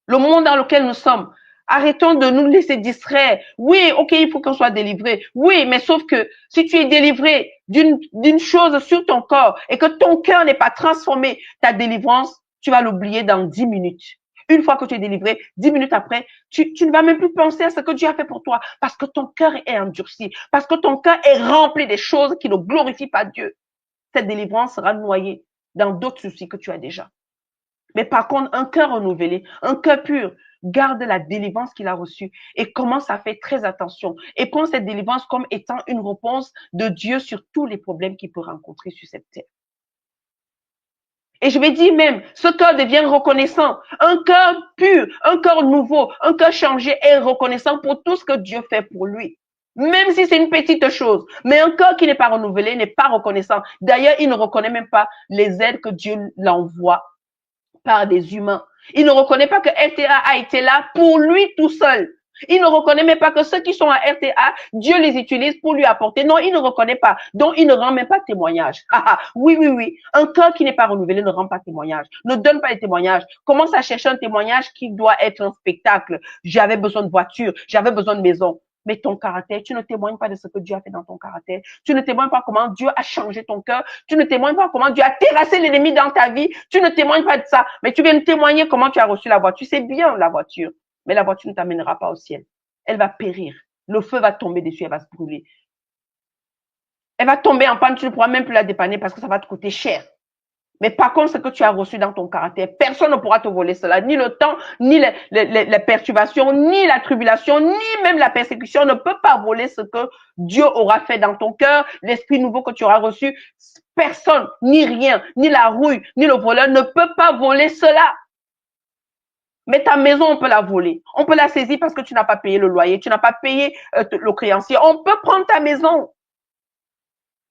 le monde dans lequel nous sommes. Arrêtons de nous laisser distraire. Oui, ok, il faut qu'on soit délivré. Oui, mais sauf que si tu es délivré d'une chose sur ton corps et que ton cœur n'est pas transformé, ta délivrance, tu vas l'oublier dans 10 minutes. Une fois que tu es délivré, 10 minutes après, tu ne vas même plus penser à ce que Dieu a fait pour toi parce que ton cœur est endurci, parce que ton cœur est rempli des choses qui ne glorifient pas Dieu. Cette délivrance sera noyée dans d'autres soucis que tu as déjà. Mais par contre, un cœur renouvelé, un cœur pur, garde la délivrance qu'il a reçue et commence à faire très attention et prend cette délivrance comme étant une réponse de Dieu sur tous les problèmes qu'il peut rencontrer sur cette terre. Et je vais dire même, ce cœur devient reconnaissant. Un cœur pur, un cœur nouveau, un cœur changé est reconnaissant pour tout ce que Dieu fait pour lui. Même si c'est une petite chose. Mais un cœur qui n'est pas renouvelé n'est pas reconnaissant. D'ailleurs, il ne reconnaît même pas les aides que Dieu l'envoie par des humains. Il ne reconnaît pas que RTA a été là pour lui tout seul. Il ne reconnaît même pas que ceux qui sont à RTA, Dieu les utilise pour lui apporter. Non, il ne reconnaît pas. Donc, il ne rend même pas témoignage. Oui, oui, oui. Un cœur qui n'est pas renouvelé ne rend pas témoignage. Ne donne pas de témoignage. Commence à chercher un témoignage qui doit être un spectacle. J'avais besoin de voiture. J'avais besoin de maison. Mais ton caractère, tu ne témoignes pas de ce que Dieu a fait dans ton caractère. Tu ne témoignes pas comment Dieu a changé ton cœur. Tu ne témoignes pas comment Dieu a terrassé l'ennemi dans ta vie. Tu ne témoignes pas de ça. Mais tu viens de témoigner comment tu as reçu la voiture. C'est bien la voiture. Mais la voiture ne t'amènera pas au ciel. Elle va périr. Le feu va tomber dessus, elle va se brûler. Elle va tomber en panne, tu ne pourras même plus la dépanner parce que ça va te coûter cher. Mais par contre, ce que tu as reçu dans ton caractère, personne ne pourra te voler cela. Ni le temps, ni les perturbations, ni la tribulation, ni même la persécution ne peut pas voler ce que Dieu aura fait dans ton cœur, l'esprit nouveau que tu auras reçu. Personne, ni rien, ni la rouille, ni le voleur ne peut pas voler cela. Mais ta maison, on peut la voler. On peut la saisir parce que tu n'as pas payé le loyer, tu n'as pas payé le créancier. On peut prendre ta maison.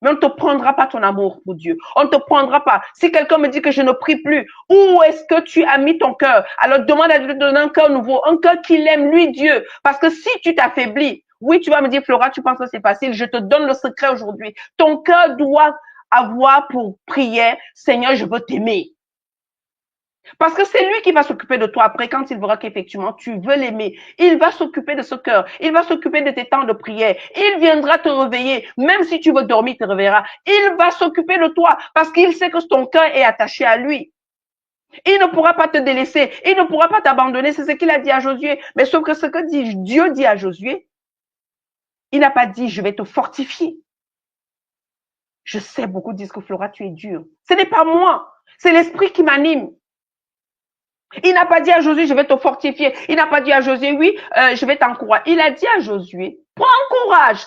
Mais on ne te prendra pas ton amour pour Dieu. On ne te prendra pas. Si quelqu'un me dit que je ne prie plus, où est-ce que tu as mis ton cœur? Alors demande à Dieu de donner un cœur nouveau, un cœur qu'il aime, lui, Dieu. Parce que si tu t'affaiblis, oui, tu vas me dire, Flora, tu penses que c'est facile. Je te donne le secret aujourd'hui. Ton cœur doit avoir pour prière, Seigneur, je veux t'aimer. Parce que c'est lui qui va s'occuper de toi après quand il verra qu'effectivement tu veux l'aimer. Il va s'occuper de ce cœur. Il va s'occuper de tes temps de prière. Il viendra te réveiller. Même si tu veux dormir, il te réveillera. Il va s'occuper de toi parce qu'il sait que ton cœur est attaché à lui. Il ne pourra pas te délaisser. Il ne pourra pas t'abandonner. C'est ce qu'il a dit à Josué. Mais sauf que ce que Dieu dit à Josué, il n'a pas dit je vais te fortifier. Je sais, beaucoup disent que Flora, tu es dur. Ce n'est pas moi. C'est l'esprit qui m'anime. Il n'a pas dit à Josué, je vais te fortifier. Il n'a pas dit à Josué, oui, je vais t'encourager. Il a dit à Josué, prends courage,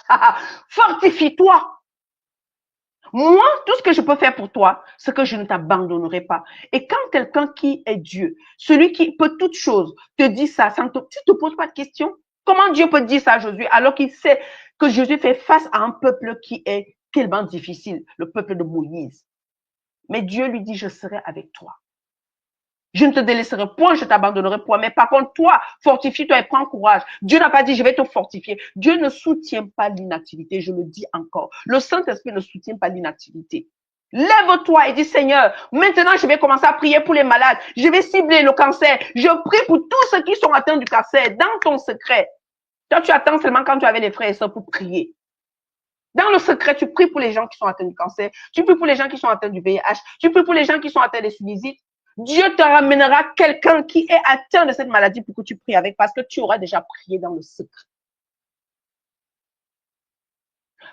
fortifie-toi. Moi, tout ce que je peux faire pour toi, c'est que je ne t'abandonnerai pas. Et quand quelqu'un qui est Dieu, celui qui peut toutes choses, te dit ça, tu ne te poses pas de questions. Comment Dieu peut dire ça à Josué alors qu'il sait que Josué fait face à un peuple qui est tellement difficile, le peuple de Moïse. Mais Dieu lui dit, je serai avec toi. Je ne te délaisserai point, je t'abandonnerai point. Mais par contre, toi, fortifie-toi et prends courage. Dieu n'a pas dit, je vais te fortifier. Dieu ne soutient pas l'inactivité, je le dis encore. Le Saint-Esprit ne soutient pas l'inactivité. Lève-toi et dis, Seigneur, maintenant je vais commencer à prier pour les malades. Je vais cibler le cancer. Je prie pour tous ceux qui sont atteints du cancer dans ton secret. Toi, tu attends seulement quand tu avais des frères et sœurs pour prier. Dans le secret, tu pries pour les gens qui sont atteints du cancer. Tu pries pour les gens qui sont atteints du VIH. Tu pries pour les gens qui sont atteints des sinusite. Dieu te ramènera quelqu'un qui est atteint de cette maladie pour que tu pries avec parce que tu auras déjà prié dans le secret.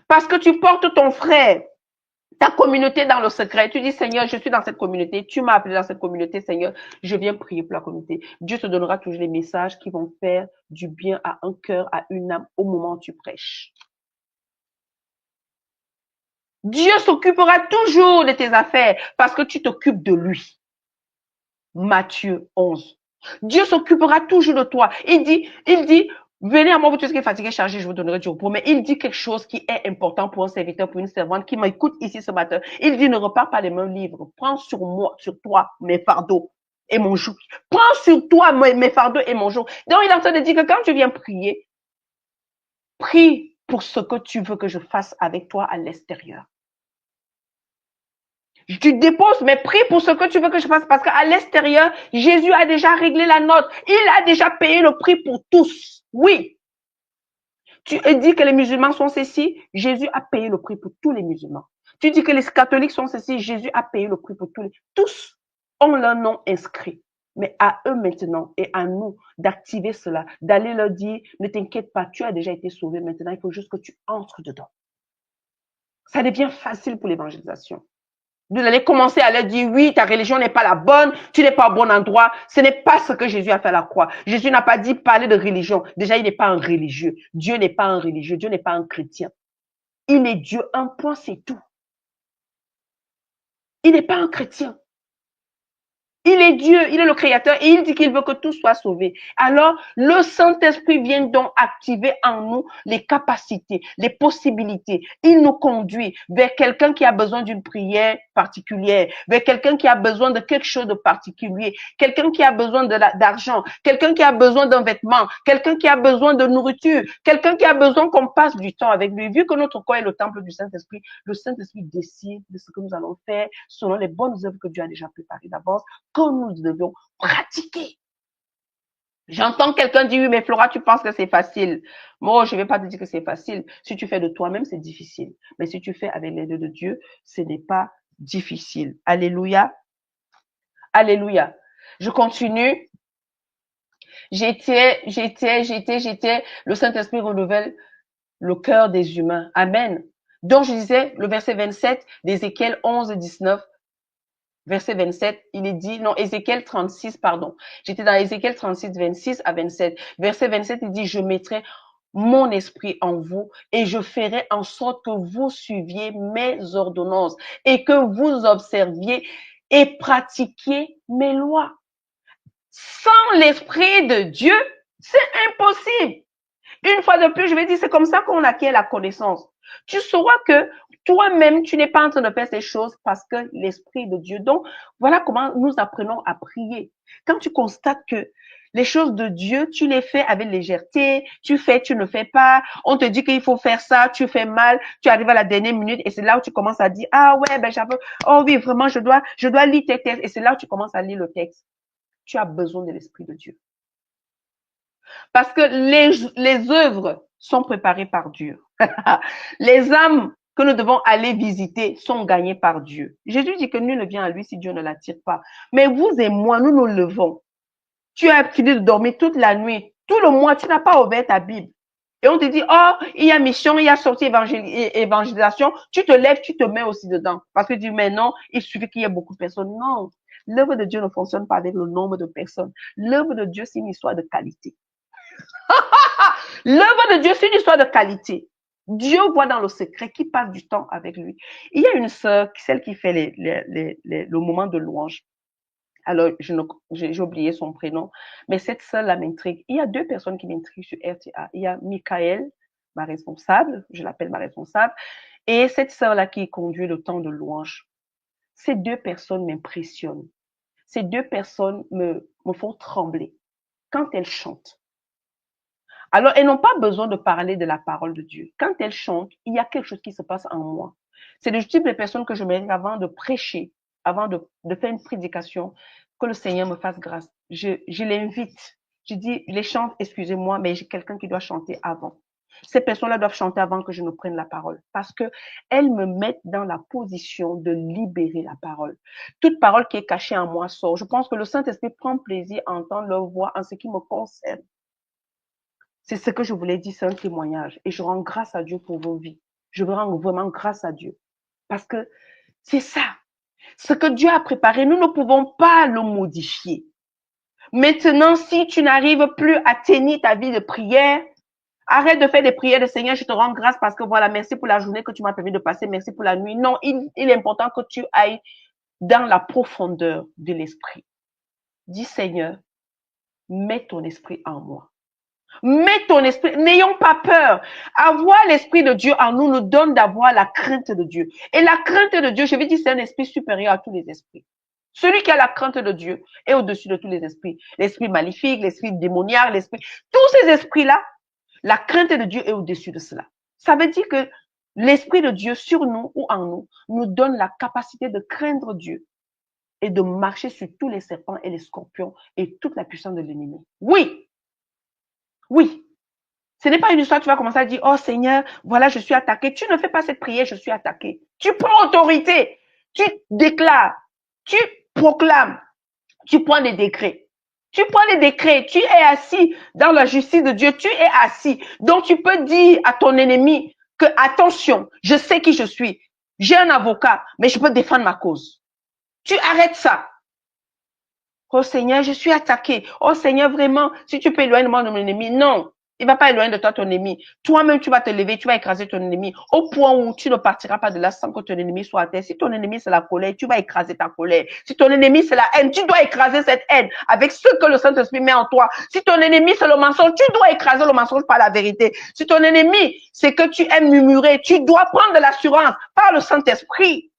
Parce que tu portes ton frère, ta communauté dans le secret. Tu dis, Seigneur, je suis dans cette communauté. Tu m'as appelé dans cette communauté, Seigneur. Je viens prier pour la communauté. Dieu te donnera toujours les messages qui vont faire du bien à un cœur, à une âme au moment où tu prêches. Dieu s'occupera toujours de tes affaires parce que tu t'occupes de lui. Matthieu 11. Dieu s'occupera toujours de toi. Il dit, venez à moi, vous tous qui êtes fatigués, chargés, je vous donnerai du repos. Mais il dit quelque chose qui est important pour un serviteur, pour une servante qui m'écoute ici ce matin. Il dit, ne repars pas les mains libres. Prends sur moi, sur toi, mes fardeaux et mon joug. Prends sur toi mes fardeaux et mon joug. Donc, il est en train de dire que quand tu viens prier, prie pour ce que tu veux que je fasse avec toi à l'extérieur. Tu déposes, mais prie pour ce que tu veux que je fasse parce qu'à l'extérieur, Jésus a déjà réglé la note. Il a déjà payé le prix pour tous. Oui. Tu dis que les musulmans sont ceci, Jésus a payé le prix pour tous les musulmans. Tu dis que les catholiques sont ceci, Jésus a payé le prix pour tous les... Tous ont leur nom inscrit. Mais à eux maintenant et à nous d'activer cela, d'aller leur dire, ne t'inquiète pas, tu as déjà été sauvé maintenant, il faut juste que tu entres dedans. Ça devient facile pour l'évangélisation. Vous allez commencer à leur dire, oui, ta religion n'est pas la bonne, tu n'es pas au bon endroit. Ce n'est pas ce que Jésus a fait à la croix. Jésus n'a pas dit parler de religion. Déjà, il n'est pas un religieux. Dieu n'est pas un religieux. Dieu n'est pas un chrétien. Il est Dieu. Un point, c'est tout. Il n'est pas un chrétien. Il est Dieu, il est le Créateur et il dit qu'il veut que tout soit sauvé. Alors, le Saint-Esprit vient donc activer en nous les capacités, les possibilités. Il nous conduit vers quelqu'un qui a besoin d'une prière particulière, vers quelqu'un qui a besoin de quelque chose de particulier, quelqu'un qui a besoin d'argent, quelqu'un qui a besoin d'un vêtement, quelqu'un qui a besoin de nourriture, quelqu'un qui a besoin qu'on passe du temps avec lui. Vu que notre corps est le temple du Saint-Esprit, le Saint-Esprit décide de ce que nous allons faire selon les bonnes œuvres que Dieu a déjà préparées d'avance que nous devions pratiquer. J'entends quelqu'un dire, oui, mais Flora, tu penses que c'est facile. Moi, je ne vais pas te dire que c'est facile. Si tu fais de toi-même, c'est difficile. Mais si tu fais avec l'aide de Dieu, ce n'est pas difficile. Alléluia. Alléluia. Je continue. Le Saint-Esprit renouvelle le cœur des humains. Amen. Donc, je disais, le verset 27 d'Ézéchiel 11 et 19, verset 27, il est dit, non, Ézéchiel 36, pardon. J'étais dans Ézéchiel 36, 26 à 27. Verset 27, il dit, je mettrai mon esprit en vous et je ferai en sorte que vous suiviez mes ordonnances et que vous observiez et pratiquiez mes lois. Sans l'esprit de Dieu, c'est impossible. Une fois de plus, je vais dire, c'est comme ça qu'on acquiert la connaissance. Tu sauras que toi-même, tu n'es pas en train de faire ces choses parce que l'Esprit de Dieu. Donc, voilà comment nous apprenons à prier. Quand tu constates que les choses de Dieu, tu les fais avec légèreté, tu fais, tu ne fais pas, on te dit qu'il faut faire ça, tu fais mal, tu arrives à la dernière minute et c'est là où tu commences à dire, ah ouais, ben j'avais, oh oui, vraiment, je dois lire tes textes et c'est là où tu commences à lire le texte. Tu as besoin de l'Esprit de Dieu. Parce que les œuvres sont préparées par Dieu. Les âmes que nous devons aller visiter sont gagnées par Dieu. Jésus dit que nul ne vient à lui si Dieu ne l'attire pas. Mais vous et moi, nous nous levons. Tu as fini de dormir toute la nuit. Tout le mois, tu n'as pas ouvert ta Bible. Et on te dit, oh, il y a mission, il y a sortie évangélisation. Tu te lèves, tu te mets aussi dedans. Parce que tu dis, mais non, il suffit qu'il y ait beaucoup de personnes. Non. L'œuvre de Dieu ne fonctionne pas avec le nombre de personnes. L'œuvre de Dieu, c'est une histoire de qualité. L'œuvre de Dieu, c'est une histoire de qualité. Dieu voit dans le secret qui passe du temps avec lui. Il y a une sœur, celle qui fait le moment de louange. Alors, j'ai oublié son prénom, mais cette sœur-là m'intrigue. Il y a deux personnes qui m'intriguent sur RTA. Il y a Michael, ma responsable, je l'appelle ma responsable, et cette sœur-là qui conduit le temps de louange. Ces deux personnes m'impressionnent. Ces deux personnes me font trembler quand elles chantent. Alors, elles n'ont pas besoin de parler de la parole de Dieu. Quand elles chantent, il y a quelque chose qui se passe en moi. C'est le type de personne que je mérite avant de prêcher, avant de faire une prédication, que le Seigneur me fasse grâce. Je l'invite. Je dis, les chants, excusez-moi, mais j'ai quelqu'un qui doit chanter avant. Ces personnes-là doivent chanter avant que je ne prenne la parole parce que elles me mettent dans la position de libérer la parole. Toute parole qui est cachée en moi sort. Je pense que le Saint-Esprit prend plaisir à entendre leur voix en ce qui me concerne. C'est ce que je voulais dire, c'est un témoignage. Et je rends grâce à Dieu pour vos vies. Je rends vraiment grâce à Dieu. Parce que c'est ça. Ce que Dieu a préparé, nous ne pouvons pas le modifier. Maintenant, si tu n'arrives plus à tenir ta vie de prière, arrête de faire des prières de Seigneur, je te rends grâce parce que voilà, merci pour la journée que tu m'as permis de passer, merci pour la nuit. Non, il est important que tu ailles dans la profondeur de l'esprit. Dis Seigneur, mets ton esprit en moi. Mets ton esprit, n'ayons pas peur. Avoir l'esprit de Dieu en nous nous donne d'avoir la crainte de Dieu. Et la crainte de Dieu, je vais dire, c'est un esprit supérieur à tous les esprits. Celui qui a la crainte de Dieu est au-dessus de tous les esprits. L'esprit maléfique, l'esprit démoniaque, l'esprit, tous ces esprits-là, la crainte de Dieu est au-dessus de cela. Ça veut dire que l'esprit de Dieu sur nous ou en nous nous donne la capacité de craindre Dieu et de marcher sur tous les serpents et les scorpions et toute la puissance de l'ennemi. Oui, oui. Ce n'est pas une histoire, tu vas commencer à dire, oh Seigneur, voilà, je suis attaqué. Tu ne fais pas cette prière, je suis attaqué. Tu prends autorité. Tu déclares. Tu proclames. Tu prends des décrets. Tu prends les décrets. Tu es assis dans la justice de Dieu. Tu es assis. Donc, tu peux dire à ton ennemi que, attention, je sais qui je suis. J'ai un avocat, mais je peux défendre ma cause. Tu arrêtes ça. Oh Seigneur, je suis attaqué. Oh Seigneur, vraiment, si tu peux éloigner moi de mon ennemi. Non, il va pas éloigner de toi ton ennemi. Toi-même, tu vas te lever, tu vas écraser ton ennemi au point où tu ne partiras pas de là sans que ton ennemi soit à terre. Si ton ennemi, c'est la colère, tu vas écraser ta colère. Si ton ennemi, c'est la haine, tu dois écraser cette haine avec ce que le Saint-Esprit met en toi. Si ton ennemi, c'est le mensonge, tu dois écraser le mensonge par la vérité. Si ton ennemi, c'est que tu aimes murmurer, tu dois prendre de l'assurance par le Saint-Esprit.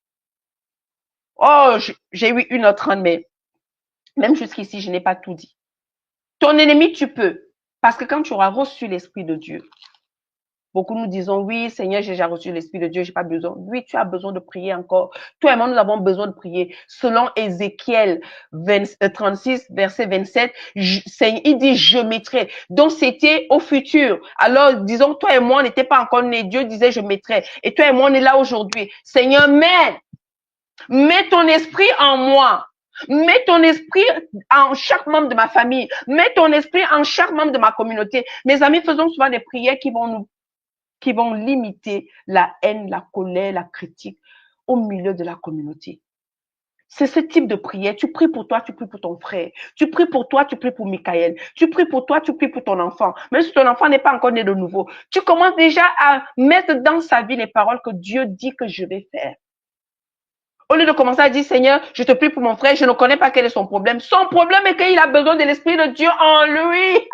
Oh, j'ai eu 1h30, mais même jusqu'ici, je n'ai pas tout dit. Ton ennemi, tu peux. Parce que quand tu auras reçu l'Esprit de Dieu, Beaucoup nous disons, oui, Seigneur, j'ai déjà reçu l'Esprit de Dieu, j'ai pas besoin. Oui, tu as besoin de prier encore. Toi et moi, nous avons besoin de prier. Selon Ézéchiel 36, verset 27, il dit, je mettrai. Donc, c'était au futur. Alors, disons, toi et moi, on n'était pas encore nés. Dieu disait, je mettrai. Et toi et moi, on est là aujourd'hui. Seigneur, mets ton esprit en moi. Mets ton esprit en chaque membre de ma famille. Mets ton esprit en chaque membre de ma communauté. Mes amis, faisons souvent des prières qui vont limiter la haine, la colère, la critique au milieu de la communauté. C'est ce type de prière. Tu pries pour toi, tu pries pour ton frère. Tu pries pour toi, tu pries pour Michael. Tu pries pour toi, tu pries pour ton enfant. Même si ton enfant n'est pas encore né de nouveau. Tu commences déjà à mettre dans sa vie les paroles que Dieu dit que je vais faire. Au lieu de commencer à dire, Seigneur, je te prie pour mon frère, je ne connais pas quel est son problème. Son problème est qu'il a besoin de l'Esprit de Dieu en lui.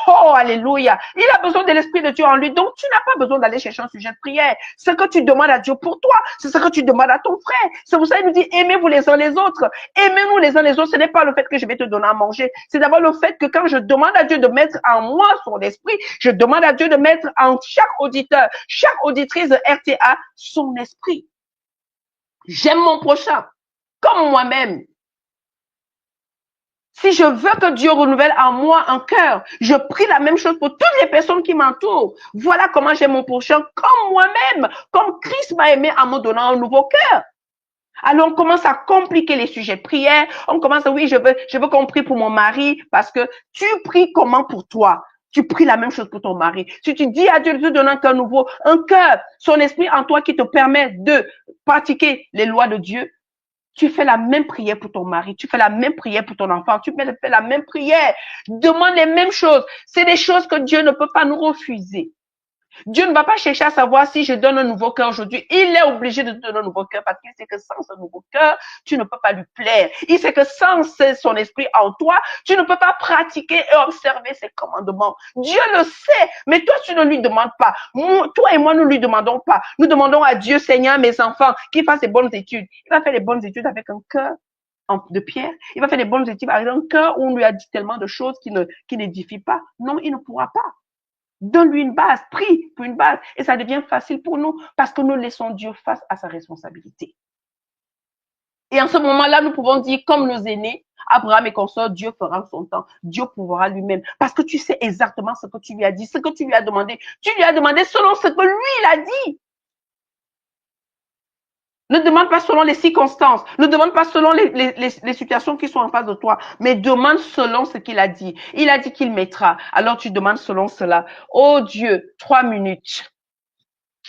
Oh, alléluia. Il a besoin de l'Esprit de Dieu en lui. Donc, tu n'as pas besoin d'aller chercher un sujet de prière. Ce que tu demandes à Dieu pour toi, c'est ce que tu demandes à ton frère. C'est pour ça qu'il nous dit, aimez-vous les uns les autres. Aimez-nous les uns les autres. Ce n'est pas le fait que je vais te donner à manger. C'est d'abord le fait que quand je demande à Dieu de mettre en moi son esprit, je demande à Dieu de mettre en chaque auditeur, chaque auditrice de RTA son esprit. J'aime mon prochain comme moi-même. Si je veux que Dieu renouvelle en moi un cœur, je prie la même chose pour toutes les personnes qui m'entourent. Voilà comment j'aime mon prochain comme moi-même, comme Christ m'a aimé en me donnant un nouveau cœur. Alors on commence à compliquer les sujets de prière. On commence à, oui, je veux qu'on prie pour mon mari parce que tu pries comment pour toi? Tu pries la même chose pour ton mari. Si tu dis à Dieu de te donner un cœur nouveau, un cœur, son esprit en toi qui te permet de pratiquer les lois de Dieu, tu fais la même prière pour ton mari, tu fais la même prière pour ton enfant, tu fais la même prière. Demande les mêmes choses. C'est des choses que Dieu ne peut pas nous refuser. Dieu ne va pas chercher à savoir si je donne un nouveau cœur aujourd'hui. Il est obligé de te donner un nouveau cœur parce qu'il sait que sans ce nouveau cœur, tu ne peux pas lui plaire. Il sait que sans son esprit en toi, tu ne peux pas pratiquer et observer ses commandements. Dieu le sait, mais toi, tu ne lui demandes pas. Toi et moi, nous ne lui demandons pas. Nous demandons à Dieu, Seigneur, mes enfants, qu'il fasse des bonnes études. Il va faire les bonnes études avec un cœur de pierre. Il va faire des bonnes études avec un cœur où on lui a dit tellement de choses qui n'édifient pas. Non, il ne pourra pas. Donne-lui une base, prie pour une base. Et ça devient facile pour nous parce que nous laissons Dieu face à sa responsabilité. Et en ce moment-là, nous pouvons dire, comme nos aînés, Abraham et consorts, Dieu fera son temps. Dieu pourra lui-même. Parce que tu sais exactement ce que tu lui as dit, ce que tu lui as demandé. Tu lui as demandé selon ce que lui, il a dit. Ne demande pas selon les circonstances. Ne demande pas selon les situations qui sont en face de toi. Mais demande selon ce qu'il a dit. Il a dit qu'il mettra. Alors tu demandes selon cela. Oh Dieu, 3 minutes.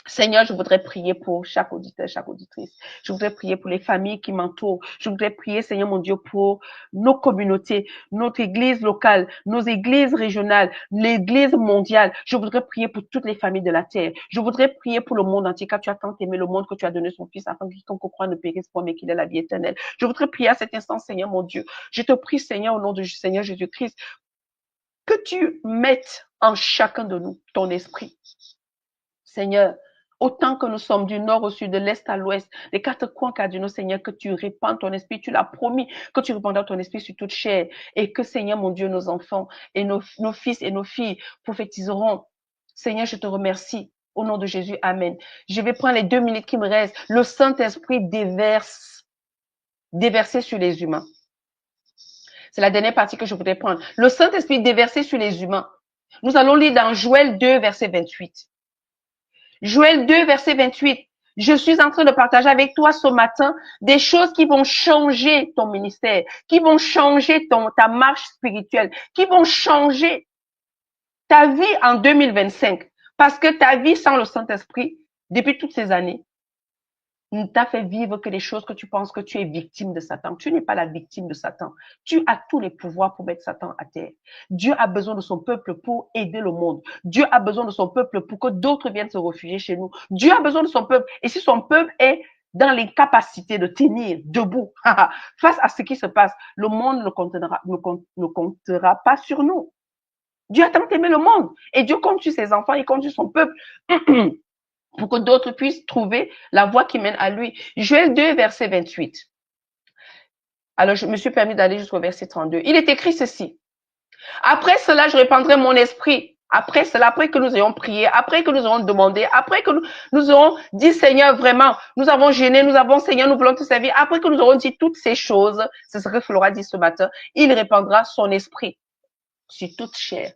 Seigneur, je voudrais prier pour chaque auditeur, chaque auditrice. Je voudrais prier pour les familles qui m'entourent. Je voudrais prier, Seigneur mon Dieu, pour nos communautés, notre église locale, nos églises régionales, l'église mondiale. Je voudrais prier pour toutes les familles de la terre. Je voudrais prier pour le monde entier, car tu as tant aimé le monde que tu as donné son fils afin que quiconque croit ne périsse point, mais qu'il ait la vie éternelle. Je voudrais prier à cet instant, Seigneur mon Dieu. Je te prie, Seigneur, au nom de Seigneur Jésus-Christ, que tu mettes en chacun de nous ton esprit. Seigneur, autant que nous sommes du nord au sud, de l'est à l'ouest, des quatre coins cardinaux, Seigneur, que tu répands ton esprit. Tu l'as promis que tu répandras ton esprit sur toute chair et que, Seigneur, mon Dieu, nos enfants et nos fils et nos filles prophétiseront. Seigneur, je te remercie. Au nom de Jésus, Amen. Je vais prendre les 2 minutes qui me restent. Le Saint-Esprit déverser sur les humains. C'est la dernière partie que je voudrais prendre. Le Saint-Esprit déversé sur les humains. Nous allons lire dans Joël 2, verset 28. Joël 2, verset 28. Je suis en train de partager avec toi ce matin des choses qui vont changer ton ministère, qui vont changer ta marche spirituelle, qui vont changer ta vie en 2025. Parce que ta vie sans le Saint-Esprit, depuis toutes ces années, ne t'a fait vivre que les choses que tu penses que tu es victime de Satan. Tu n'es pas la victime de Satan. Tu as tous les pouvoirs pour mettre Satan à terre. Dieu a besoin de son peuple pour aider le monde. Dieu a besoin de son peuple pour que d'autres viennent se réfugier chez nous. Dieu a besoin de son peuple. Et si son peuple est dans l'incapacité de tenir debout face à ce qui se passe, le monde ne comptera pas sur nous. Dieu a tant aimé le monde. Et Dieu compte sur ses enfants, il compte sur son peuple. Pour que d'autres puissent trouver la voie qui mène à lui. Joël 2, verset 28. Alors, je me suis permis d'aller jusqu'au verset 32. Il est écrit ceci. Après cela, je répandrai mon esprit Après cela, après que nous ayons prié, après que nous ayons demandé, après que nous aurons dit, Seigneur, vraiment, nous avons gêné, nous avons, Seigneur, nous voulons te servir. Après que nous aurons dit toutes ces choses, c'est ce que Flora dit ce matin, il répandra son esprit sur toute chair.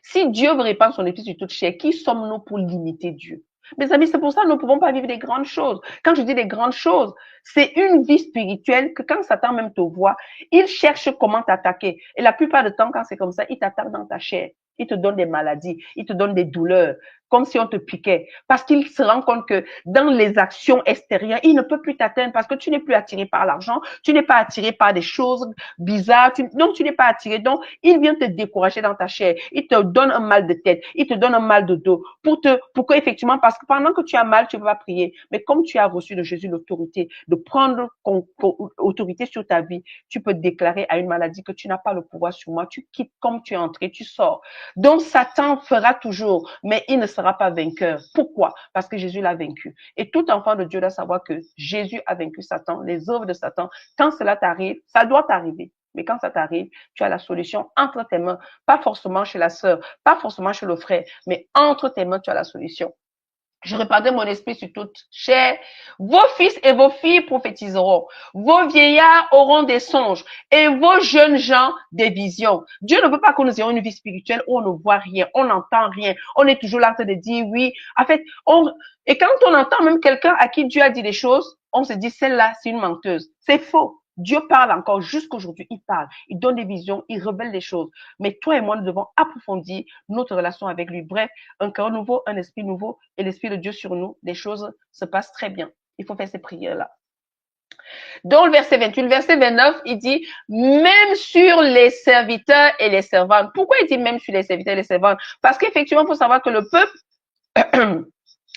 Si Dieu veut répandre son esprit sur toute chair, qui sommes-nous pour limiter Dieu? Mes amis, c'est pour ça que nous ne pouvons pas vivre des grandes choses. Quand je dis des grandes choses, c'est une vie spirituelle que quand Satan même te voit, il cherche comment t'attaquer. Et la plupart du temps, quand c'est comme ça, il t'attaque dans ta chair. Il te donne des maladies, il te donne des douleurs, comme si on te piquait. Parce qu'il se rend compte que dans les actions extérieures, il ne peut plus t'atteindre parce que tu n'es plus attiré par l'argent, tu n'es pas attiré par des choses bizarres, donc tu n'es pas attiré. Donc, il vient te décourager dans ta chair. Il te donne un mal de tête, il te donne un mal de dos pour que effectivement, parce que pendant que tu as mal, tu ne peux pas prier. Mais comme tu as reçu de Jésus l'autorité de prendre autorité sur ta vie, tu peux déclarer à une maladie que tu n'as pas le pouvoir sur moi. Tu quittes comme tu es entré, tu sors. Donc, Satan fera toujours, mais il ne sera pas vainqueur. Pourquoi? Parce que Jésus l'a vaincu. Et tout enfant de Dieu doit savoir que Jésus a vaincu Satan, les œuvres de Satan. Quand cela t'arrive, ça doit t'arriver. Mais quand ça t'arrive, tu as la solution entre tes mains. Pas forcément chez la sœur, pas forcément chez le frère, mais entre tes mains, tu as la solution. Je répandrai mon esprit sur toute chair. Vos fils et vos filles prophétiseront. Vos vieillards auront des songes et vos jeunes gens des visions. Dieu ne veut pas que nous ayons une vie spirituelle où on ne voit rien, on n'entend rien. On est toujours là en train de dire oui. En fait, et quand on entend même quelqu'un à qui Dieu a dit des choses, on se dit celle-là, c'est une menteuse. C'est faux. Dieu parle encore jusqu'aujourd'hui, il parle, il donne des visions, il révèle des choses. Mais toi et moi, nous devons approfondir notre relation avec lui. Bref, un cœur nouveau, un esprit nouveau et l'esprit de Dieu sur nous, les choses se passent très bien. Il faut faire ces prières-là. Dans le verset 28, le verset 29, il dit, même sur les serviteurs et les servantes. Pourquoi il dit même sur les serviteurs et les servantes? Parce qu'effectivement, il faut savoir que le peuple,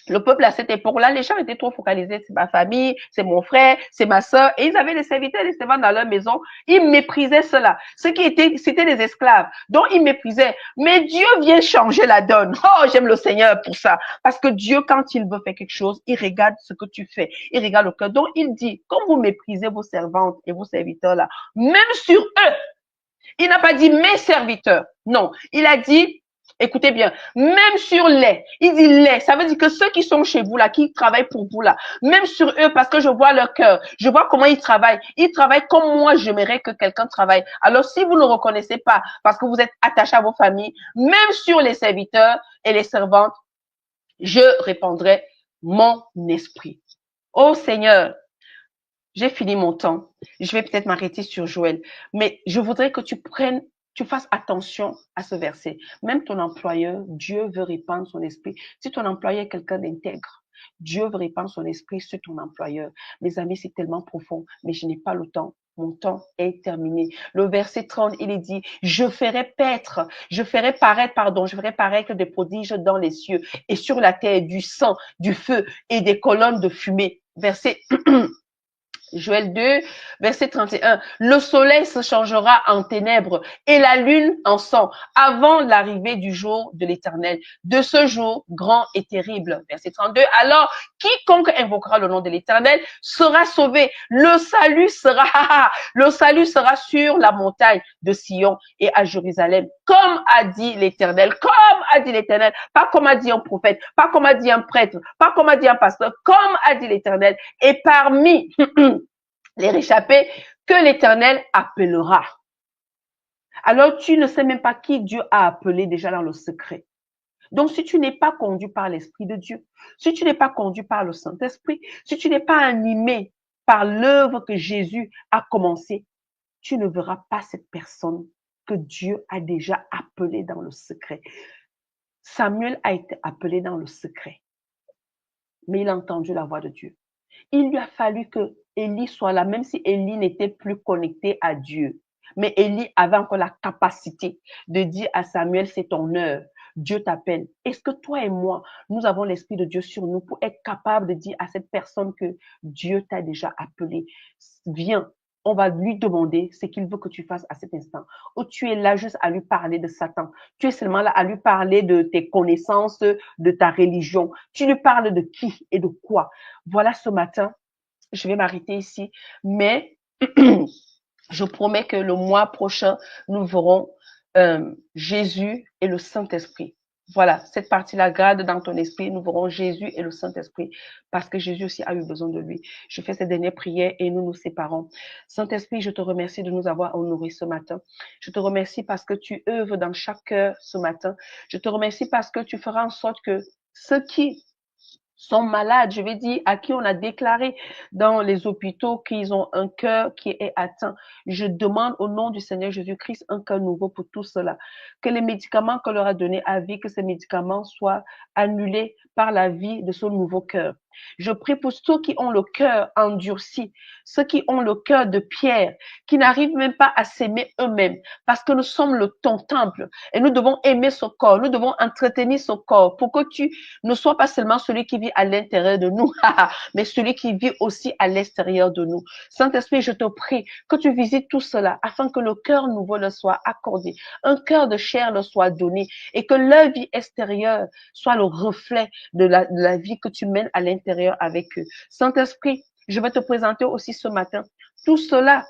le peuple à cette époque-là, les gens étaient trop focalisés, c'est ma famille, c'est mon frère, c'est ma sœur, et ils avaient des serviteurs et des servantes dans leur maison. Ils méprisaient cela. Ceux qui étaient, c'était des esclaves. Donc, ils méprisaient. Mais Dieu vient changer la donne. Oh, j'aime le Seigneur pour ça. Parce que Dieu, quand il veut faire quelque chose, il regarde ce que tu fais. Il regarde le cœur. Donc, il dit, comme vous méprisez vos servantes et vos serviteurs là, même sur eux, il n'a pas dit mes serviteurs. Non. Il a dit, écoutez bien, même sur les, il dit les, ça veut dire que ceux qui sont chez vous là, qui travaillent pour vous là, même sur eux, parce que je vois leur cœur, je vois comment ils travaillent comme moi j'aimerais que quelqu'un travaille. Alors si vous ne reconnaissez pas, parce que vous êtes attaché à vos familles, même sur les serviteurs et les servantes, je répandrai mon esprit. Oh Seigneur, j'ai fini mon temps. Je vais peut-être m'arrêter sur Joël, mais je voudrais que tu fasses attention à ce verset. Même ton employeur, Dieu veut répandre son esprit. Si ton employeur est quelqu'un d'intègre, Dieu veut répandre son esprit sur ton employeur. Mes amis, c'est tellement profond, mais je n'ai pas le temps. Mon temps est terminé. Le verset 30, il est dit, je ferai paraître des prodiges dans les cieux et sur la terre du sang, du feu et des colonnes de fumée. Verset Joël 2, verset 31. Le soleil se changera en ténèbres et la lune en sang avant l'arrivée du jour de l'Éternel, de ce jour grand et terrible. Verset 32. Alors, quiconque invoquera le nom de l'Éternel sera sauvé. Le salut sera sur la montagne de Sion et à Jérusalem, comme a dit l'Éternel, pas comme a dit un prophète, pas comme a dit un prêtre, pas comme a dit un pasteur, comme a dit l'Éternel. Et parmi les réchappés que l'Éternel appellera. Alors, tu ne sais même pas qui Dieu a appelé déjà dans le secret. Donc, si tu n'es pas conduit par l'Esprit de Dieu, si tu n'es pas conduit par le Saint-Esprit, si tu n'es pas animé par l'œuvre que Jésus a commencé, tu ne verras pas cette personne que Dieu a déjà appelée dans le secret. Samuel a été appelé dans le secret, mais il a entendu la voix de Dieu. Il lui a fallu que Élie soit là, même si Élie n'était plus connecté à Dieu. Mais Élie avait encore la capacité de dire à Samuel, c'est ton heure. Dieu t'appelle. Est-ce que toi et moi, nous avons l'Esprit de Dieu sur nous pour être capable de dire à cette personne que Dieu t'a déjà appelé? Viens, on va lui demander ce qu'il veut que tu fasses à cet instant. Ou tu es là juste à lui parler de Satan. Tu es seulement là à lui parler de tes connaissances, de ta religion. Tu lui parles de qui et de quoi. Voilà, ce matin, je vais m'arrêter ici, mais je promets que le mois prochain, nous verrons Jésus et le Saint-Esprit. Voilà, cette partie-là, garde dans ton esprit. Nous verrons Jésus et le Saint-Esprit parce que Jésus aussi a eu besoin de lui. Je fais cette dernière prière et nous nous séparons. Saint-Esprit, je te remercie de nous avoir honorés ce matin. Je te remercie parce que tu œuvres dans chaque cœur ce matin. Je te remercie parce que tu feras en sorte que ceux qui sont malades, je vais dire, à qui on a déclaré dans les hôpitaux qu'ils ont un cœur qui est atteint. Je demande au nom du Seigneur Jésus-Christ un cœur nouveau pour tout cela. Que les médicaments qu'on leur a donnés à vie, que ces médicaments soient annulés par la vie de ce nouveau cœur. Je prie pour ceux qui ont le cœur endurci, ceux qui ont le cœur de pierre, qui n'arrivent même pas à s'aimer eux-mêmes, parce que nous sommes ton temple et nous devons aimer ce corps, nous devons entretenir ce corps pour que tu ne sois pas seulement celui qui vit à l'intérieur de nous, mais celui qui vit aussi à l'extérieur de nous. Saint-Esprit, je te prie que tu visites tout cela afin que le cœur nouveau leur soit accordé, un cœur de chair leur soit donné et que leur vie extérieure soit le reflet de la vie que tu mènes à l'intérieur avec eux. Saint-Esprit, je vais te présenter aussi ce matin tout cela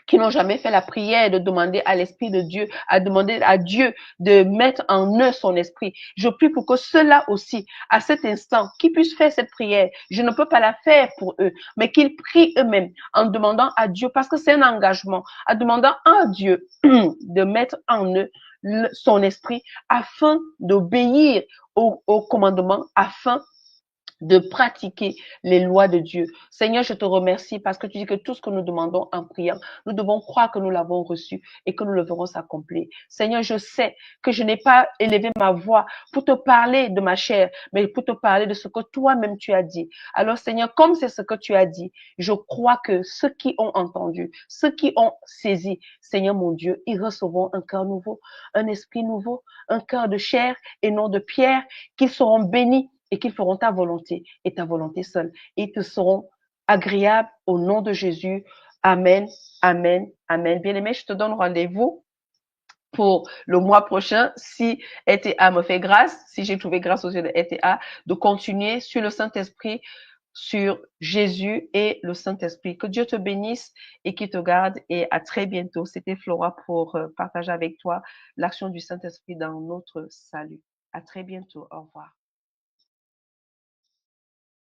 qui n'ont jamais fait la prière de demander à l'Esprit de Dieu, à demander à Dieu de mettre en eux son esprit. Je prie pour que ceux-là aussi, à cet instant, qu'ils puissent faire cette prière. Je ne peux pas la faire pour eux, mais qu'ils prient eux-mêmes en demandant à Dieu, parce que c'est un engagement, en demandant à Dieu de mettre en eux son esprit afin d'obéir au commandement, afin de pratiquer les lois de Dieu. Seigneur, je te remercie parce que tu dis que tout ce que nous demandons en priant, nous devons croire que nous l'avons reçu et que nous le verrons s'accomplir. Seigneur, je sais que je n'ai pas élevé ma voix pour te parler de ma chair, mais pour te parler de ce que toi-même tu as dit. Alors Seigneur, comme c'est ce que tu as dit, je crois que ceux qui ont entendu, ceux qui ont saisi, Seigneur mon Dieu, ils recevront un cœur nouveau, un esprit nouveau, un cœur de chair et non de pierre, qu'ils seront bénis et qu'ils feront ta volonté et ta volonté seule. Et te seront agréables au nom de Jésus. Amen, amen, amen. Bien-aimé, je te donne rendez-vous pour le mois prochain, si ETA me fait grâce, si j'ai trouvé grâce aux yeux de ETA, de continuer sur le Saint-Esprit, sur Jésus et le Saint-Esprit. Que Dieu te bénisse et qu'il te garde et à très bientôt. C'était Flora pour partager avec toi l'action du Saint-Esprit dans notre salut. À très bientôt. Au revoir.